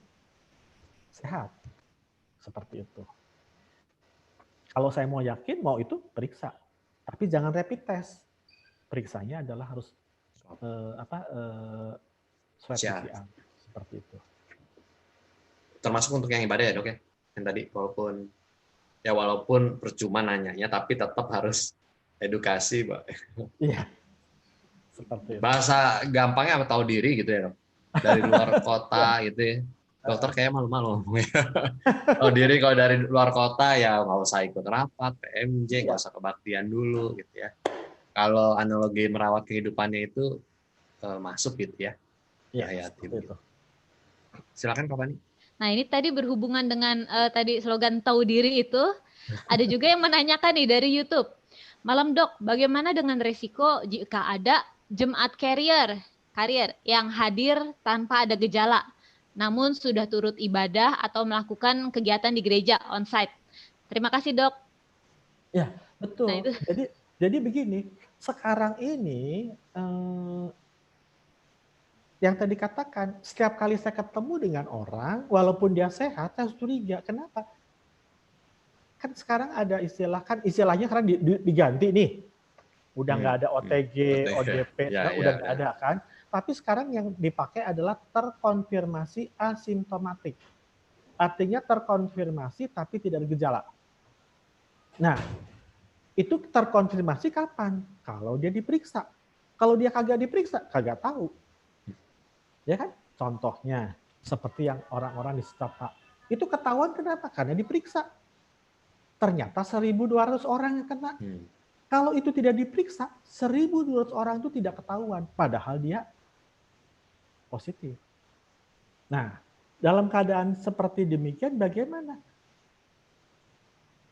sehat. Seperti itu. Kalau saya mau yakin, mau itu periksa. Tapi jangan rapid test. Periksanya adalah harus swab PCR. Seperti itu. Termasuk untuk yang ibadah ya dok ya? Yang tadi walaupun percuma nanyanya, tapi tetap harus edukasi, Pak. Iya. Seperti itu. Bahasa gampangnya apa, tahu diri gitu ya dok? Dari luar kota gitu ya. Dokter kayak malu-malu. Tahu diri kalau dari luar kota ya nggak usah ikut rapat, PMJ, nggak usah kebaktian dulu gitu ya. Kalau analogi merawat kehidupannya itu masuk gitu ya. Iya, itu. Silakan Kak Fani. Nah, ini tadi berhubungan dengan tadi slogan tahu diri itu. Ada juga yang menanyakan nih dari YouTube. Malam Dok, bagaimana dengan risiko jika ada jemaat karier yang hadir tanpa ada gejala, namun sudah turut ibadah atau melakukan kegiatan di gereja on-site? Terima kasih Dok. Ya, betul. Nah, itu. Jadi begini, sekarang ini yang tadi katakan, setiap kali saya ketemu dengan orang, walaupun dia sehat, saya harus curiga. Kenapa? Kan sekarang ada istilahnya sekarang diganti nih. Udah nggak ada OTG, ODP, udah nggak ada kan. Tapi sekarang yang dipakai adalah terkonfirmasi asimptomatik. Artinya terkonfirmasi tapi tidak ada gejala. Nah, itu terkonfirmasi kapan? Kalau dia diperiksa. Kalau dia kagak diperiksa, kagak tahu. Ya kan? Contohnya, seperti yang orang-orang di Stapa. Itu ketahuan kenapa? Karena diperiksa. Ternyata 1.200 orang yang kena. Kalau itu tidak diperiksa, 1.200 orang itu tidak ketahuan. Padahal dia positif. Nah, dalam keadaan seperti demikian bagaimana?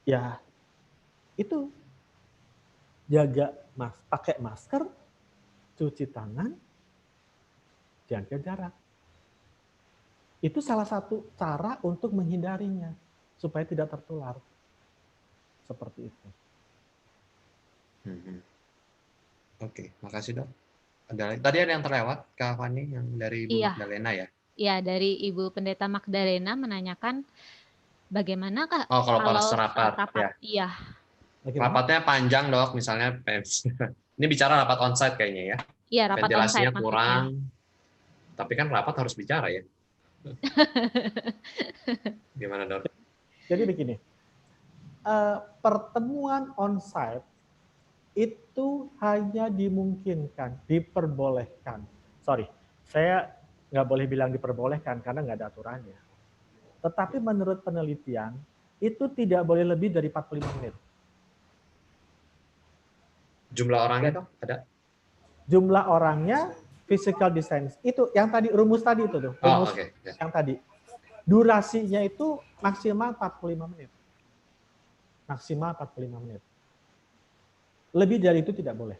Ya, itu jaga pakai masker, cuci tangan, jaga jarak. Itu salah satu cara untuk menghindarinya supaya tidak tertular. Seperti itu. Oke, makasih Dok. Tadi ada yang terlewat, Kak Fani, yang dari Ibu Magdalena ya? Iya, dari Ibu Pendeta Magdalena menanyakan bagaimana Kak kalau pas rapat. Ya. Iya. Rapatnya panjang Dok, misalnya ini bicara rapat onsite kayaknya ya. Iya, rapat ventilasinya onsite kurang. Maksudnya. Tapi kan rapat harus bicara ya. Gimana Dok? Jadi begini, pertemuan onsite itu hanya dimungkinkan, diperbolehkan. Sorry, saya nggak boleh bilang diperbolehkan karena nggak ada aturannya. Tetapi menurut penelitian, itu tidak boleh lebih dari 45 menit. Jumlah orangnya Dok, ada? Jumlah orangnya, physical distance. Itu yang tadi, rumus tadi itu tuh. Rumus yang tadi. Durasinya itu maksimal 45 menit. Maksimal 45 menit. Lebih dari itu tidak boleh.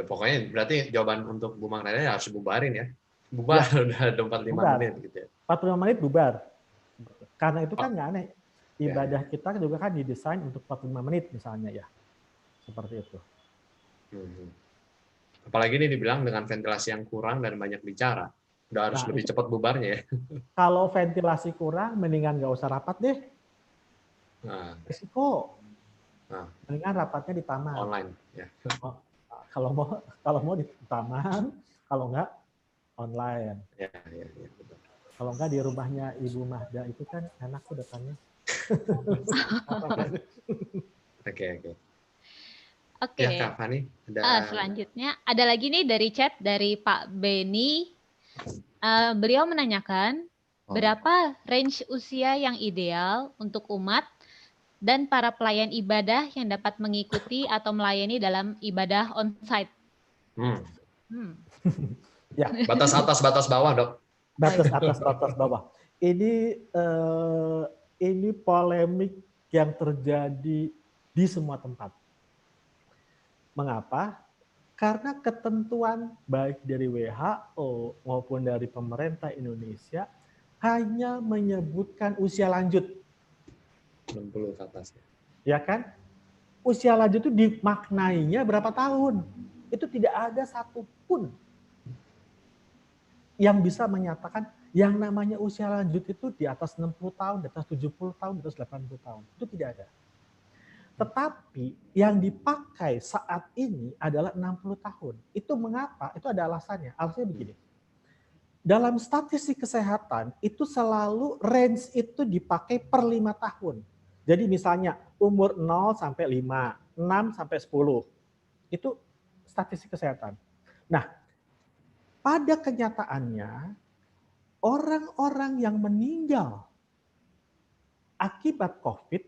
Pokoknya berarti jawaban untuk Bu Magdalena harus bubarin ya. Bubar udah 45 menit gitu ya. 45 menit bubar. Karena itu kan nggak aneh. Ibadah kita juga kan didesain untuk 45 menit misalnya ya. Seperti itu. Apalagi ini dibilang dengan ventilasi yang kurang dan banyak bicara. Udah harus lebih cepat bubarnya ya. Kalau ventilasi kurang, mendingan nggak usah rapat deh. Risiko. Mendingan rapatnya di taman. Online. Ya. Kalau mau di taman, kalau nggak online. Ya, betul. Kalau nggak di rumahnya Ibu Mahda itu kan enak tuh datangnya. Oke. Ya, Kak Fani, selanjutnya ada lagi nih dari chat dari Pak Beni. Beliau menanyakan berapa range usia yang ideal untuk umat dan para pelayan ibadah yang dapat mengikuti atau melayani dalam ibadah on-site. Ya, batas atas, batas bawah, Dok. Batas atas, batas bawah. Ini polemik yang terjadi di semua tempat. Mengapa? Karena ketentuan baik dari WHO maupun dari pemerintah Indonesia hanya menyebutkan usia lanjut. 60 ke atas. Ya kan? Usia lanjut itu dimaknainya berapa tahun. Itu tidak ada satupun yang bisa menyatakan yang namanya usia lanjut itu di atas 60 tahun, di atas 70 tahun, di atas 80 tahun. Itu tidak ada. Tetapi yang dipakai saat ini adalah 60 tahun. Itu mengapa? Itu ada alasannya. Alasannya begini. Dalam statistik kesehatan itu selalu range itu dipakai per 5 tahun. Jadi misalnya umur 0 sampai 5, 6 sampai 10. Itu statistik kesehatan. Nah, pada kenyataannya orang-orang yang meninggal akibat COVID,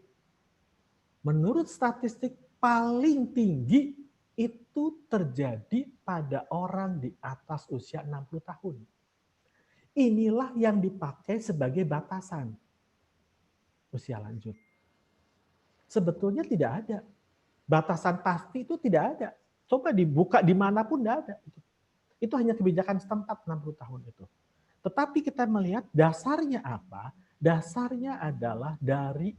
menurut statistik paling tinggi itu terjadi pada orang di atas usia 60 tahun. Inilah yang dipakai sebagai batasan usia lanjut. Sebetulnya tidak ada. Batasan pasti itu tidak ada. Coba dibuka dimanapun tidak ada. Itu hanya kebijakan setempat 60 tahun itu. Tetapi kita melihat dasarnya apa? Dasarnya adalah dari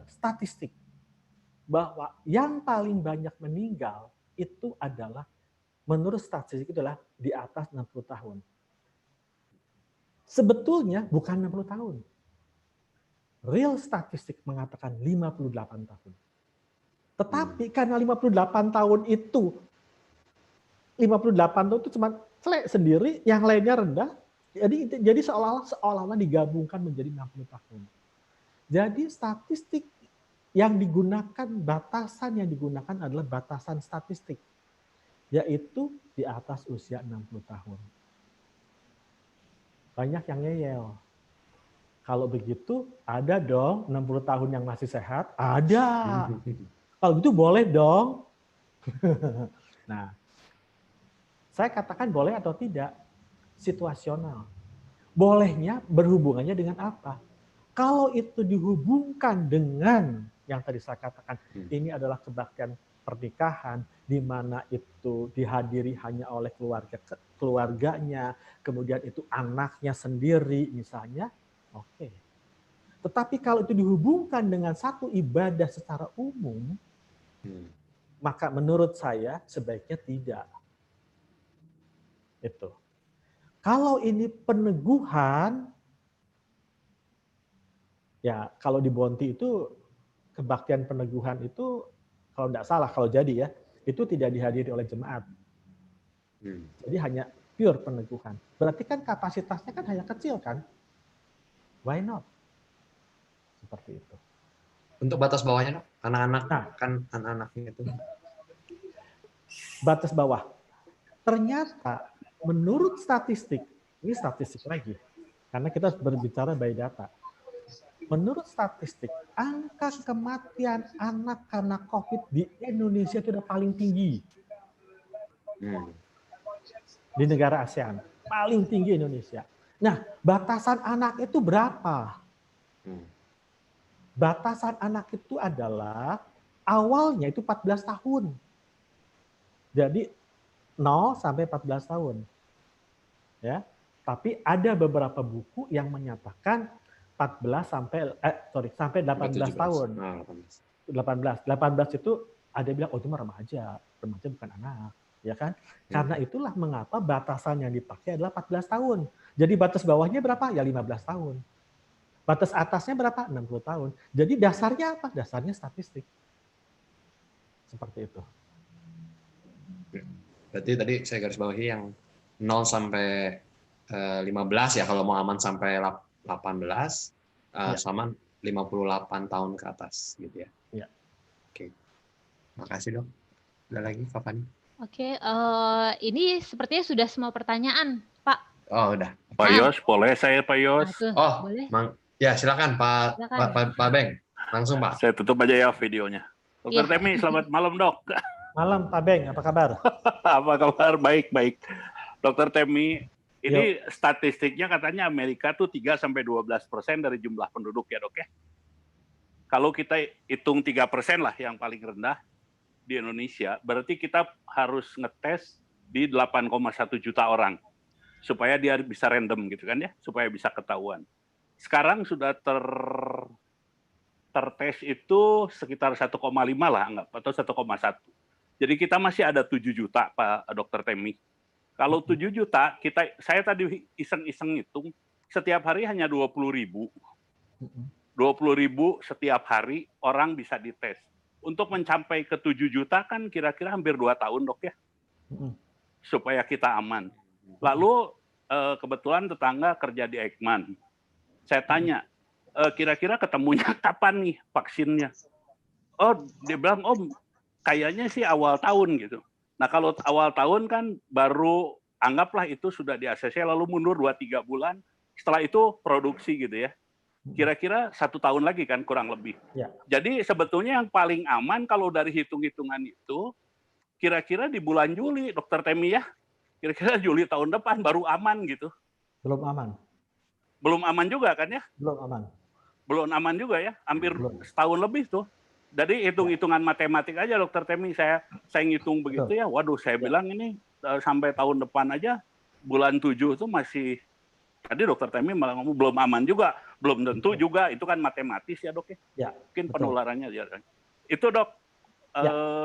statistik. Bahwa yang paling banyak meninggal itu adalah, menurut statistik itu adalah di atas 60 tahun. Sebetulnya bukan 60 tahun. Real statistik mengatakan 58 tahun. Tetapi karena 58 tahun itu 58 tahun itu cuma sendiri, yang lainnya rendah, jadi seolah-olah digabungkan menjadi 60 tahun. Jadi statistik yang digunakan, batasan yang digunakan adalah batasan statistik, yaitu di atas usia 60 tahun. Banyak yang ngeyel. Kalau begitu, ada dong 60 tahun yang masih sehat? Ada. Kalau gitu boleh dong. Nah, saya katakan boleh atau tidak, situasional. Bolehnya berhubungannya dengan apa? Kalau itu dihubungkan dengan yang tadi saya katakan, ini adalah kebaktian pernikahan, di mana itu dihadiri hanya oleh keluarganya, kemudian itu anaknya sendiri misalnya, oke. Tetapi kalau itu dihubungkan dengan satu ibadah secara umum, maka menurut saya sebaiknya tidak. Itu. Kalau ini peneguhan, ya kalau di Bonti itu kebaktian peneguhan itu kalau tidak salah, kalau jadi ya, itu tidak dihadiri oleh jemaat. Jadi hanya pure peneguhan. Berarti kan kapasitasnya kan hanya kecil kan? Why not? Seperti itu. Untuk batas bawahnya, anak-anak, nah, kan anak-anaknya itu. Batas bawah. Ternyata menurut statistik, ini statistik lagi, karena kita berbicara by data. Menurut statistik, angka kematian anak karena COVID di Indonesia itu udah paling tinggi. Di negara ASEAN, paling tinggi Indonesia. Nah, batasan anak itu berapa? Batasan anak itu adalah awalnya itu 14 tahun. Jadi 0 sampai 14 tahun. Ya. Tapi ada beberapa buku yang menyatakan 18 tahun. 18 itu ada yang bilang, oh itu mah remaja bukan anak, ya kan? Karena itulah mengapa batasan yang dipakai adalah 14 tahun. Jadi batas bawahnya berapa? Ya 15 tahun. Batas atasnya berapa? 60 tahun. Jadi dasarnya apa? Dasarnya statistik. Seperti itu. Berarti tadi saya garis bawahi yang 0 sampai 15 ya, kalau mau aman sampai 18, sama 58 tahun ke atas gitu ya. Ya. Oke. Makasih, Dok. Ada lagi, Kak Fani? Oke, ini sepertinya sudah semua pertanyaan, Pak. Oh, udah. Pak Yos, boleh saya Pak Yos? Oh, boleh. Ya, silakan Pak Beng. Langsung, Pak. Saya tutup aja ya videonya. Dokter Temi, selamat malam, Dok. Malam, Pak Beng, apa kabar? Apa kabar? Baik, baik. Dokter Temi, ini statistiknya katanya Amerika tuh 3-12% dari jumlah penduduk ya, Dok ya. Kalau kita hitung 3% lah yang paling rendah di Indonesia, berarti kita harus ngetes di 8,1 juta orang. supaya dia bisa random gitu kan ya, supaya bisa ketahuan. Sekarang sudah tertes itu sekitar 1,5 lah anggap, atau 1,1. Jadi kita masih ada 7 juta Pak Dr. Temi. Kalau 7 juta, saya tadi iseng-iseng hitung, setiap hari hanya 20.000. 20.000 setiap hari orang bisa dites. Untuk mencapai ke 7 juta kan kira-kira hampir 2 tahun dok ya, supaya kita aman. Lalu kebetulan tetangga kerja di Eijkman. Saya tanya, kira-kira ketemunya kapan nih vaksinnya? Oh, dia bilang, oh kayaknya sih awal tahun gitu. Nah kalau awal tahun kan baru anggaplah itu sudah di ACC, lalu mundur 2-3 bulan, setelah itu produksi gitu ya. Kira-kira 1 tahun lagi kan kurang lebih. Ya. Jadi sebetulnya yang paling aman kalau dari hitung-hitungan itu, kira-kira di bulan Juli, Dr. Temi ya, kira-kira Juli tahun depan baru aman gitu. Belum aman. Belum aman juga kan ya? Belum aman. Belum aman juga ya, hampir setahun lebih tuh. Jadi hitung-hitungan matematik aja Dr. Temi, saya ngitung begitu ya, waduh saya bilang ini sampai tahun depan aja, bulan 7 itu masih, tadi Dr. Temi malah ngomong belum aman juga, belum tentu juga, itu kan matematis ya dok ya, mungkin penularannya ya. Itu dok,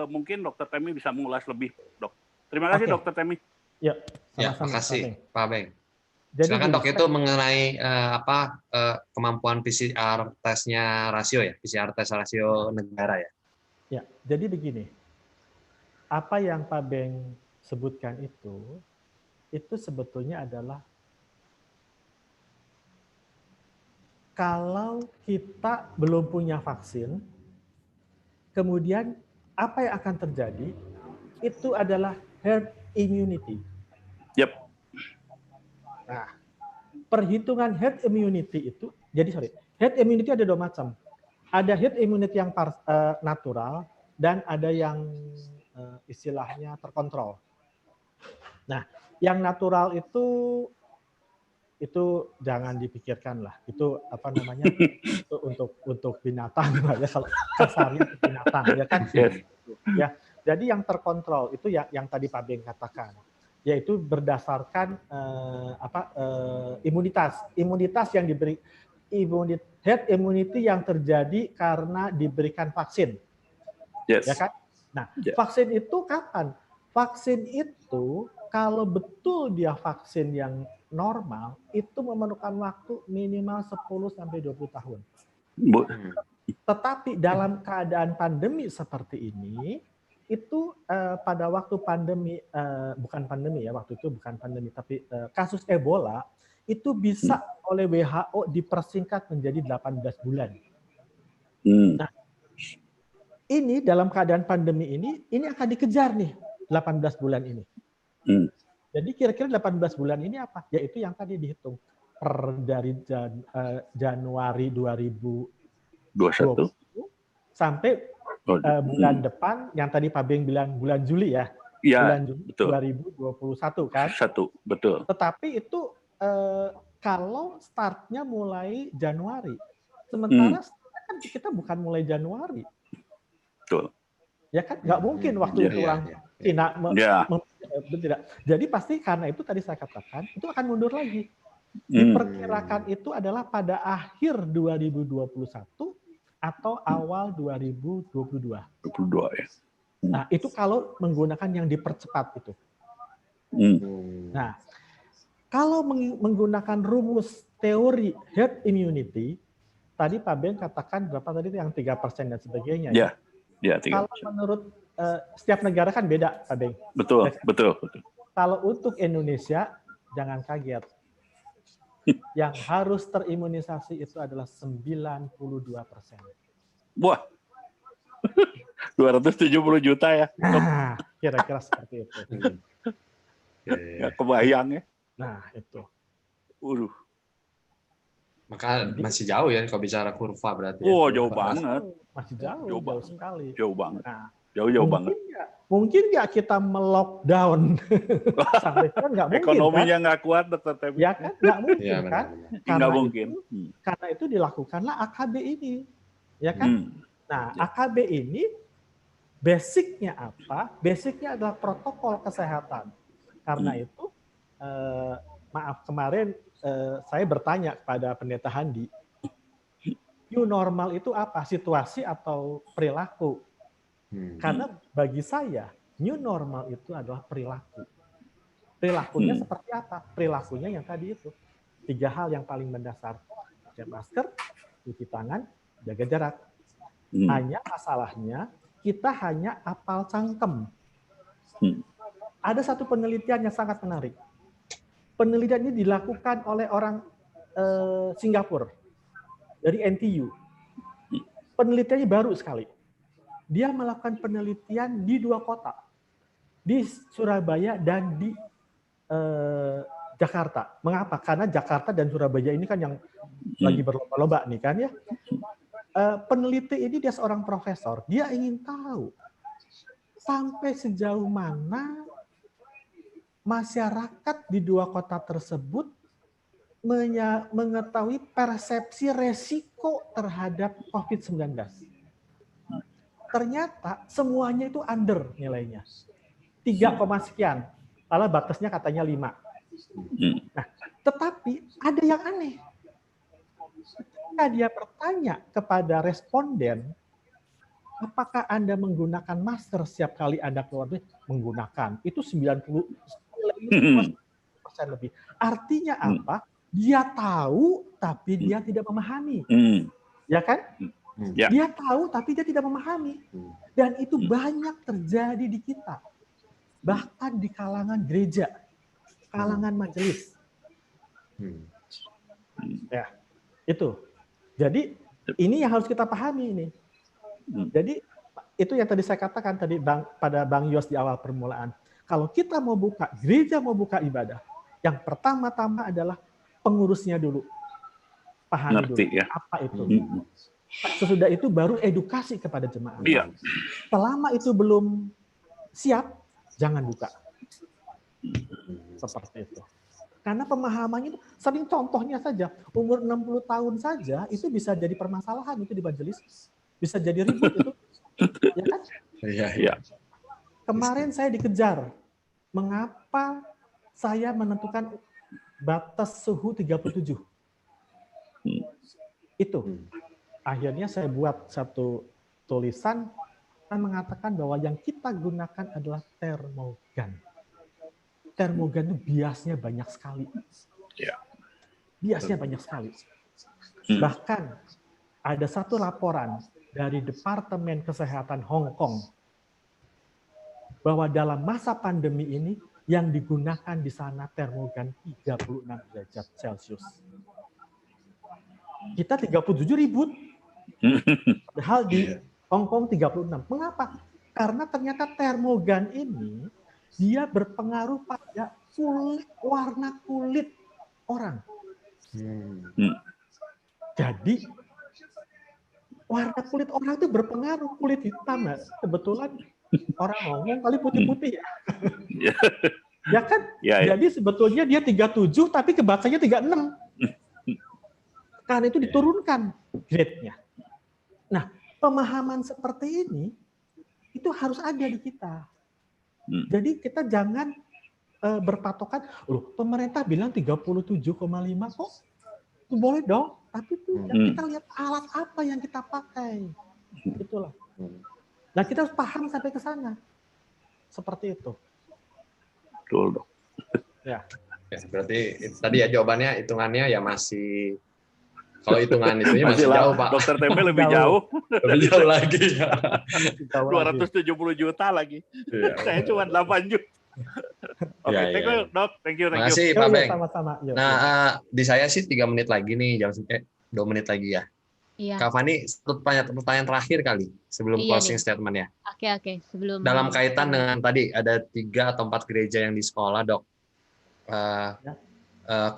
mungkin Dr. Temi bisa mengulas lebih dok. Terima kasih Dr. Temi. Ya, terima kasih Pak Beng. Silakan dok, itu mengenai kemampuan PCR tesnya rasio ya, PCR tes rasio negara ya. Ya, jadi begini, apa yang Pak Beng sebutkan itu sebetulnya adalah kalau kita belum punya vaksin, kemudian apa yang akan terjadi itu adalah herd immunity. Yep. Nah, perhitungan herd immunity itu, herd immunity ada 2 macam. Ada herd immunity yang natural dan ada yang istilahnya terkontrol. Nah, yang natural itu jangan dipikirkan lah. Itu apa namanya? Itu untuk binatang ya, kalau kasarnya binatang ya kan. Yes. Ya, jadi yang terkontrol itu yang tadi Pak Beng katakan, yaitu berdasarkan imunitas yang diberi, herd immunity yang terjadi karena diberikan vaksin. Yes. Ya kan? Nah, vaksin itu kapan? Vaksin itu kalau betul dia vaksin yang normal, itu memerlukan waktu minimal 10 sampai 20 tahun. Tetapi dalam keadaan pandemi seperti ini, itu pada waktu pandemi, bukan pandemi ya, waktu itu bukan pandemi, tapi kasus Ebola, itu bisa oleh WHO dipersingkat menjadi 18 bulan. Nah, ini dalam keadaan pandemi ini akan dikejar nih, 18 bulan ini. Jadi kira-kira 18 bulan ini apa? Yaitu yang tadi dihitung. Dari Januari 2021 sampai bulan depan, yang tadi Pak Beng bilang bulan Juli ya. Ya, bulan Juli betul. 2021 kan. Betul. Tetapi itu kalau startnya mulai Januari. Sementara kan kita bukan mulai Januari. Betul. Ya kan, nggak mungkin waktu itu orang Cina tidak. Jadi pasti karena itu tadi saya katakan, itu akan mundur lagi. Diperkirakan itu adalah pada akhir 2021 atau awal 2022. 22 ya. Nah, itu kalau menggunakan yang dipercepat itu. Nah, kalau menggunakan rumus teori herd immunity, tadi Pak Beng katakan berapa tadi itu yang 3% dan sebagainya. Ya, 3%. Kalau menurut setiap negara kan beda, Pak Beng. Betul. Kalau untuk Indonesia, jangan kaget. Yang harus terimunisasi itu adalah 92%. Wah, 270 juta ya. Nah, kira-kira seperti itu. Nggak kebayang ya. Nah, itu. Maka masih jauh ya kalau bicara kurva berarti. Oh, jauh banget. Masih jauh sekali. Jauh banget. Nah, jauh banget. Mungkin nggak kita melockdown sampai kan nggak mungkin. Ekonominya kan? Nggak kuat, Dr. Temi. Ya kan, nggak mungkin Ya, kan? Nggak mungkin. Karena itu dilakukanlah AKB ini, ya kan? Nah, AKB ini basicnya apa? Basicnya adalah protokol kesehatan. Karena itu maaf kemarin saya bertanya kepada Pendeta Handi, new normal itu apa? Situasi atau perilaku? Karena bagi saya, new normal itu adalah perilaku. Perilakunya seperti apa? Perilakunya yang tadi itu. 3 hal yang paling mendasar. Pakai masker, cuci tangan, jaga jarak. Hanya masalahnya, kita hanya apal cangkem. Ada satu penelitian yang sangat menarik. Penelitian ini dilakukan oleh orang Singapura dari NTU. Penelitiannya baru sekali. Dia melakukan penelitian di 2 kota, di Surabaya dan di Jakarta. Mengapa? Karena Jakarta dan Surabaya ini kan yang lagi berlomba-lomba nih kan ya. Peneliti ini dia seorang profesor. Dia ingin tahu sampai sejauh mana masyarakat di 2 kota tersebut mengetahui persepsi resiko terhadap COVID-19. Ternyata semuanya itu under nilainya. 3, sekian. Malah batasnya katanya 5. Nah, tetapi ada yang aneh. Ketika dia bertanya kepada responden, apakah Anda menggunakan masker setiap kali Anda keluar? Menggunakan. Itu 90% lebih. Artinya apa? Dia tahu, tapi dia tidak memahami. Ya kan? Dia tahu, tapi dia tidak memahami. Dan itu banyak terjadi di kita. Bahkan di kalangan gereja, kalangan majelis. Ya, itu. Jadi ini yang harus kita pahami ini. Jadi itu yang tadi saya katakan tadi pada Bang Yos di awal permulaan. Kalau kita mau buka, gereja mau buka ibadah, yang pertama-tama adalah pengurusnya dulu. Pahami dulu apa itu. Sesudah itu baru edukasi kepada jemaat. Selama itu belum siap, jangan buka. Seperti itu. Karena pemahamannya sering contohnya saja, umur 60 tahun saja itu bisa jadi permasalahan itu di majelis. Bisa jadi ribut itu. Ya kan? Iya. Kemarin saya dikejar. Mengapa saya menentukan batas suhu 37? Itu. Akhirnya saya buat satu tulisan dan mengatakan bahwa yang kita gunakan adalah termogan. Termogan itu biasnya banyak sekali. Biasnya banyak sekali. Bahkan ada satu laporan dari Departemen Kesehatan Hong Kong bahwa dalam masa pandemi ini yang digunakan di sana termogan 36 derajat Celcius. Kita 37 ribut. Padahal di Hong Kong 36. Mengapa? Karena ternyata termogan ini dia berpengaruh pada warna kulit orang. Jadi warna kulit orang itu berpengaruh. Kulit hitam, kebetulan orang ngomong kali putih-putih ya. Ya kan? Jadi sebetulnya dia 37 tapi kebacanya 36. Karena itu diturunkan grade-nya. Nah, pemahaman seperti ini itu harus ada di kita. Jadi kita jangan berpatokan, loh pemerintah bilang 37,5 kok. Boleh dong, tapi kita lihat alat apa yang kita pakai. Itulah. Nah, kita harus paham sampai ke sana. Seperti itu. Betul, Dok. Ya, berarti tadi ya jawabannya, hitungannya ya masih, kalau hitungan itunya masih jauh, Pak. Dokter Tempe lebih jauh. Lebih jauh lagi. 270 juta lagi. Saya cuma 8 juta. Oke, thank you, Dok. Thank you. Terima kasih, Pak Beng. Sama-sama. Nah, di saya sih 3 menit lagi nih, jangan sampai 2 menit lagi ya. Iya. Kak Fani, pertanyaan terakhir kali sebelum closing statement ya. Oke. Sebelum dalam kaitan dengan tadi ada 3 atau 4 gereja yang di sekolah, Dok.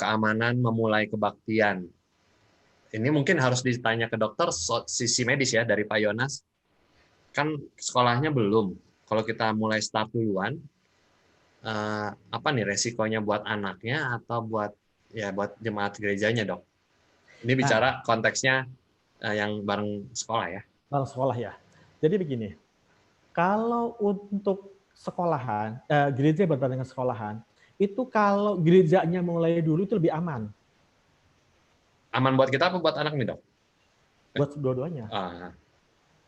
Keamanan memulai kebaktian. Ini mungkin harus ditanya ke dokter sisi medis ya dari Pak Yonas. Kan sekolahnya belum. Kalau kita mulai start duluan, apa nih resikonya buat anaknya atau buat jemaat gerejanya, Dok? Ini bicara konteksnya yang bareng sekolah ya. Bareng sekolah ya. Jadi begini, kalau untuk sekolahan, gereja berbarengan sekolahan, itu kalau gerejanya mulai dulu itu lebih aman. Aman buat kita apa buat anak nih, Dok? Buat dua-duanya. Ah.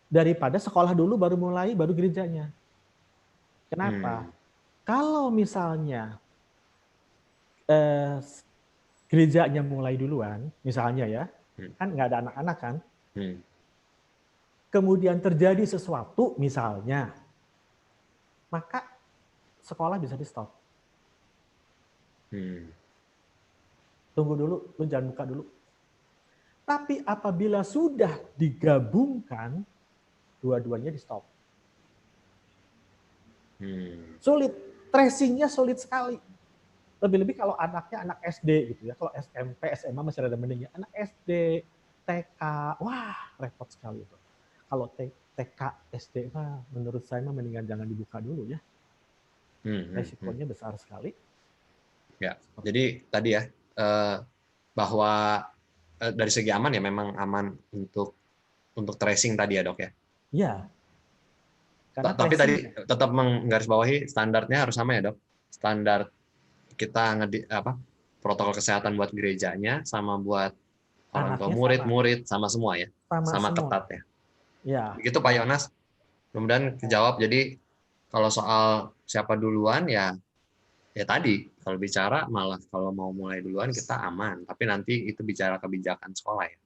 Daripada sekolah dulu baru mulai, baru gerejanya. Kenapa? Kalau misalnya gerejanya mulai duluan, misalnya ya, kan nggak ada anak-anak kan, kemudian terjadi sesuatu misalnya, maka sekolah bisa di stop. Tunggu dulu, lu jangan buka dulu. Tapi apabila sudah digabungkan, dua-duanya di stop. Sulit, tracingnya sulit sekali. Lebih-lebih kalau anaknya anak SD gitu ya, kalau SMP, SMA masih ada mendingnya. Anak SD, TK, wah repot sekali itu. Kalau TK, SD mah menurut saya mah mendingan jangan dibuka dulu ya. Resikonya besar sekali. Ya, jadi tadi ya bahwa dari segi aman ya memang aman untuk tracing tadi ya, Dok ya. Iya. Tapi tadi tetap menggarisbawahi standarnya harus sama ya, Dok. Standar kita protokol kesehatan buat gerejanya sama buat orang tua murid sama semua ya. Sama ketat ya. Ya. Begitu Pak Yonas. Kemudian kejawab. Jadi kalau soal siapa duluan ya tadi kalau bicara malah kalau mau mulai duluan kita aman, tapi nanti itu bicara kebijakan sekolah ya.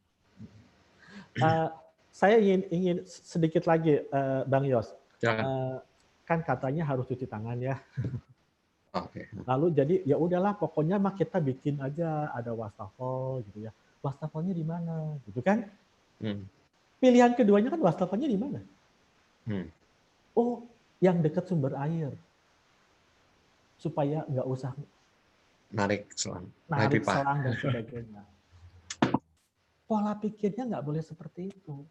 Saya ingin sedikit lagi Bang Yos. Kan katanya harus cuci tangan ya. Oke. Lalu jadi ya udahlah pokoknya mah kita bikin aja ada wastafel gitu ya. Wastafelnya di mana gitu kan? Pilihan keduanya kan wastafelnya di mana? Oh, yang dekat sumber air. Supaya nggak usah narik selang dan sebagainya. Pola pikirnya nggak boleh seperti itu.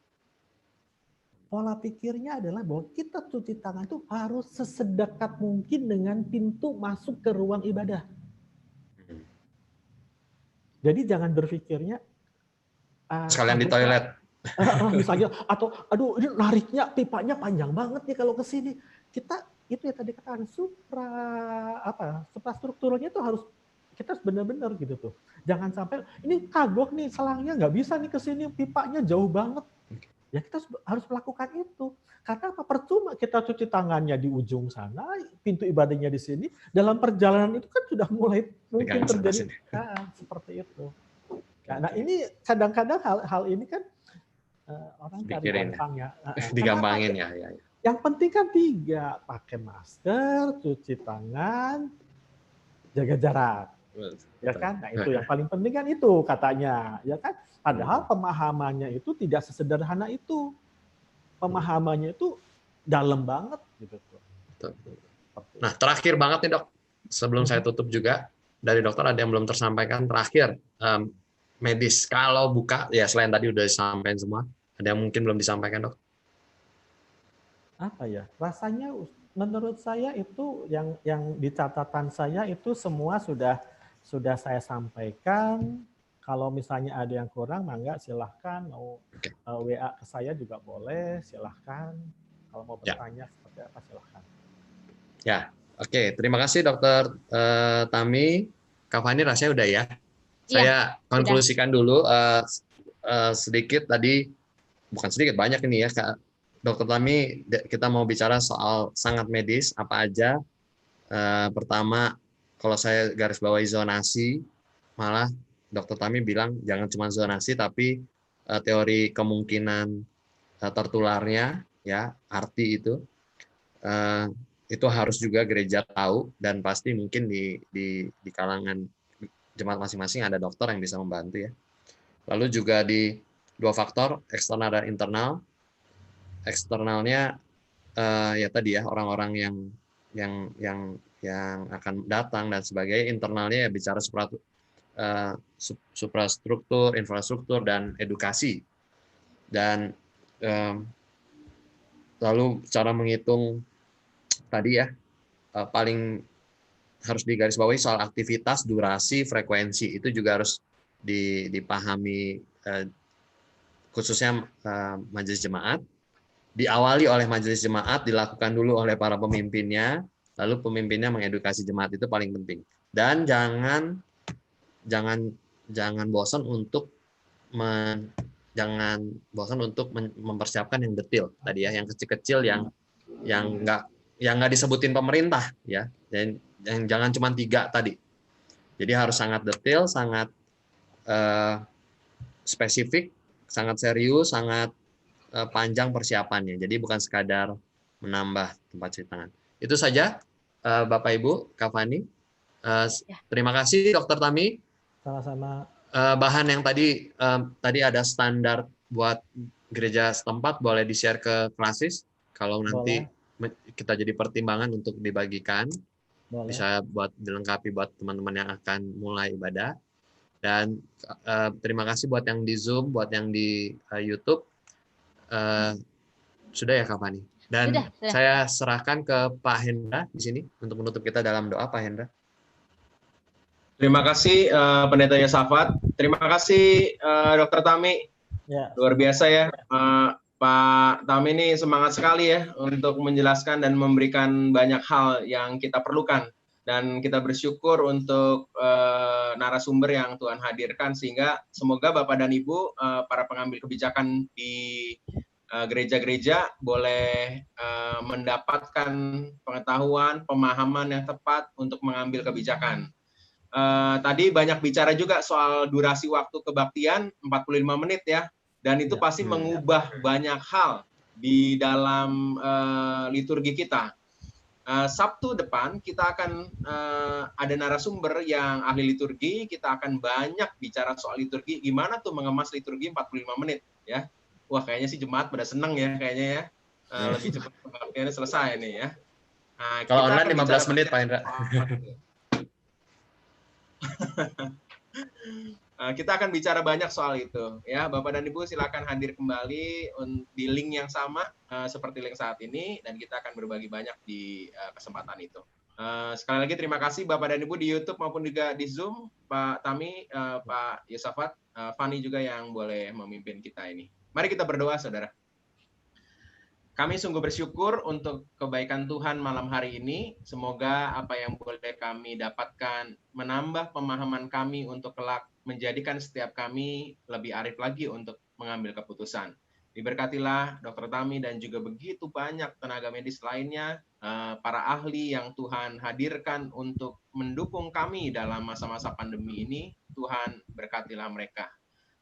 Pola pikirnya adalah bahwa kita cuci tangan itu harus sesedekat mungkin dengan pintu masuk ke ruang ibadah. Jadi jangan berpikirnya sekalian di toilet. Misalnya atau aduh ini nariknya pipanya panjang banget nih kalau ke sini. Kita itu ya tadi katakan suprastrukturalnya itu harus kita benar-benar gitu tuh. Jangan sampai ini kagok nih selangnya nggak bisa nih ke sini pipanya jauh banget. Ya kita harus melakukan itu. Karena apa? Percuma kita cuci tangannya di ujung sana, pintu ibadahnya di sini. Dalam perjalanan itu kan sudah mulai mungkin terjadi seperti itu. Nah ini kadang-kadang hal ini kan orang cari gampang ya. Digampangin ya. Yang penting kan 3, pakai masker, cuci tangan, jaga jarak. Ya kan? Nah itu yang paling penting kan itu katanya, ya kan? Padahal pemahamannya itu tidak sesederhana itu. Pemahamannya itu dalam banget gitu. Nah, terakhir banget nih, Dok. Sebelum saya tutup juga, dari dokter ada yang belum tersampaikan terakhir medis. Kalau buka ya selain tadi udah disampaikan semua, ada yang mungkin belum disampaikan, Dok. Apa ya? Rasanya menurut saya itu yang di catatan saya itu semua sudah saya sampaikan. Kalau misalnya ada yang kurang, mangga silahkan mau WA ke saya juga boleh, silahkan. Kalau mau bertanya seperti apa silahkan. Ya, oke. Terima kasih Dokter Tami. Kak Fani rasanya udah ya. Saya konklusikan dulu sedikit tadi, bukan sedikit, banyak ini ya Kak. Dokter Tami, kita mau bicara soal sangat medis, apa aja. Pertama, kalau saya garis bawahi zonasi, malah Dokter Tami bilang jangan cuma zonasi, tapi teori kemungkinan tertularnya, ya arti itu harus juga gereja tahu, dan pasti mungkin di kalangan jemaat masing-masing ada dokter yang bisa membantu ya. Lalu juga di 2 faktor, eksternal dan internal. Eksternalnya ya tadi ya orang-orang yang akan datang dan sebagainya. Internalnya ya bicara suprastruktur, infrastruktur dan edukasi. Dan lalu cara menghitung tadi ya paling harus digarisbawahi soal aktivitas, durasi, frekuensi, itu juga harus dipahami khususnya majelis jemaat. Diawali oleh majelis jemaat, dilakukan dulu oleh para pemimpinnya, lalu pemimpinnya mengedukasi jemaat, itu paling penting. Dan jangan bosan untuk mempersiapkan yang detail tadi ya, yang kecil-kecil yang nggak disebutin pemerintah ya, dan yang jangan cuma 3 tadi. Jadi harus sangat detail, sangat spesifik, sangat serius, sangat panjang persiapannya. Jadi bukan sekadar menambah tempat cuci tangan. Itu saja Bapak Ibu, Kak Fani. Terima kasih Dr. Tami. Sama-sama. Bahan yang tadi ada standar buat gereja setempat, boleh di-share ke Klasis kalau nanti kita jadi pertimbangan untuk dibagikan. Boleh. Bisa buat dilengkapi buat teman-teman yang akan mulai ibadah. Dan terima kasih buat yang di Zoom, buat yang di YouTube. Sudah ya Kak Fani. Dan sudah. Saya serahkan ke Pak Hendra di sini untuk menutup kita dalam doa, Pak Hendra. Terima kasih Pendeta Yosafat. Terima kasih Dr. Tami. Ya. Luar biasa ya. Pak Tami ini semangat sekali ya untuk menjelaskan dan memberikan banyak hal yang kita perlukan. Dan kita bersyukur untuk narasumber yang Tuhan hadirkan, sehingga semoga Bapak dan Ibu, para pengambil kebijakan di gereja-gereja boleh mendapatkan pengetahuan, pemahaman yang tepat untuk mengambil kebijakan. Tadi banyak bicara juga soal durasi waktu kebaktian 45 menit ya, dan itu pasti mengubah banyak hal di dalam liturgi kita. Sabtu depan kita akan ada narasumber yang ahli liturgi, kita akan banyak bicara soal liturgi, gimana tuh mengemas liturgi 45 menit ya. Wah, kayaknya sih jemaat pada seneng ya kayaknya ya. Lebih cepat kebaktiannya selesai nih ya. Nah, kalau online 15 menit Pak Indra. Kita akan bicara banyak soal itu ya. Bapak dan Ibu silakan hadir kembali di link yang sama seperti link saat ini, dan kita akan berbagi banyak di kesempatan itu. Sekali lagi terima kasih Bapak dan Ibu di YouTube maupun juga di Zoom, Pak Tami, Pak Yosafat, Fani juga yang boleh memimpin kita ini. Mari kita berdoa, saudara. Kami sungguh bersyukur untuk kebaikan Tuhan malam hari ini. Semoga apa yang boleh kami dapatkan menambah pemahaman kami untuk kelak menjadikan setiap kami lebih arif lagi untuk mengambil keputusan. Diberkatilah Dr. Tami dan juga begitu banyak tenaga medis lainnya, para ahli yang Tuhan hadirkan untuk mendukung kami dalam masa-masa pandemi ini. Tuhan berkatilah mereka.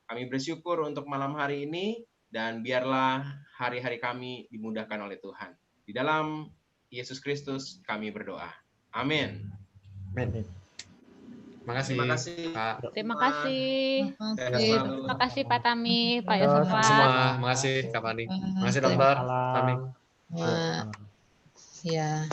Kami bersyukur untuk malam hari ini, dan biarlah hari-hari kami dimudahkan oleh Tuhan. Di dalam Yesus Kristus kami berdoa. Amin. Amin. Terima kasih. Terima kasih. Pak. Terima kasih. Terima kasih Pak Tami, Pak Yosafat. Semua, terima kasih Kak Fani. Terima kasih Dokter Tami. Ya.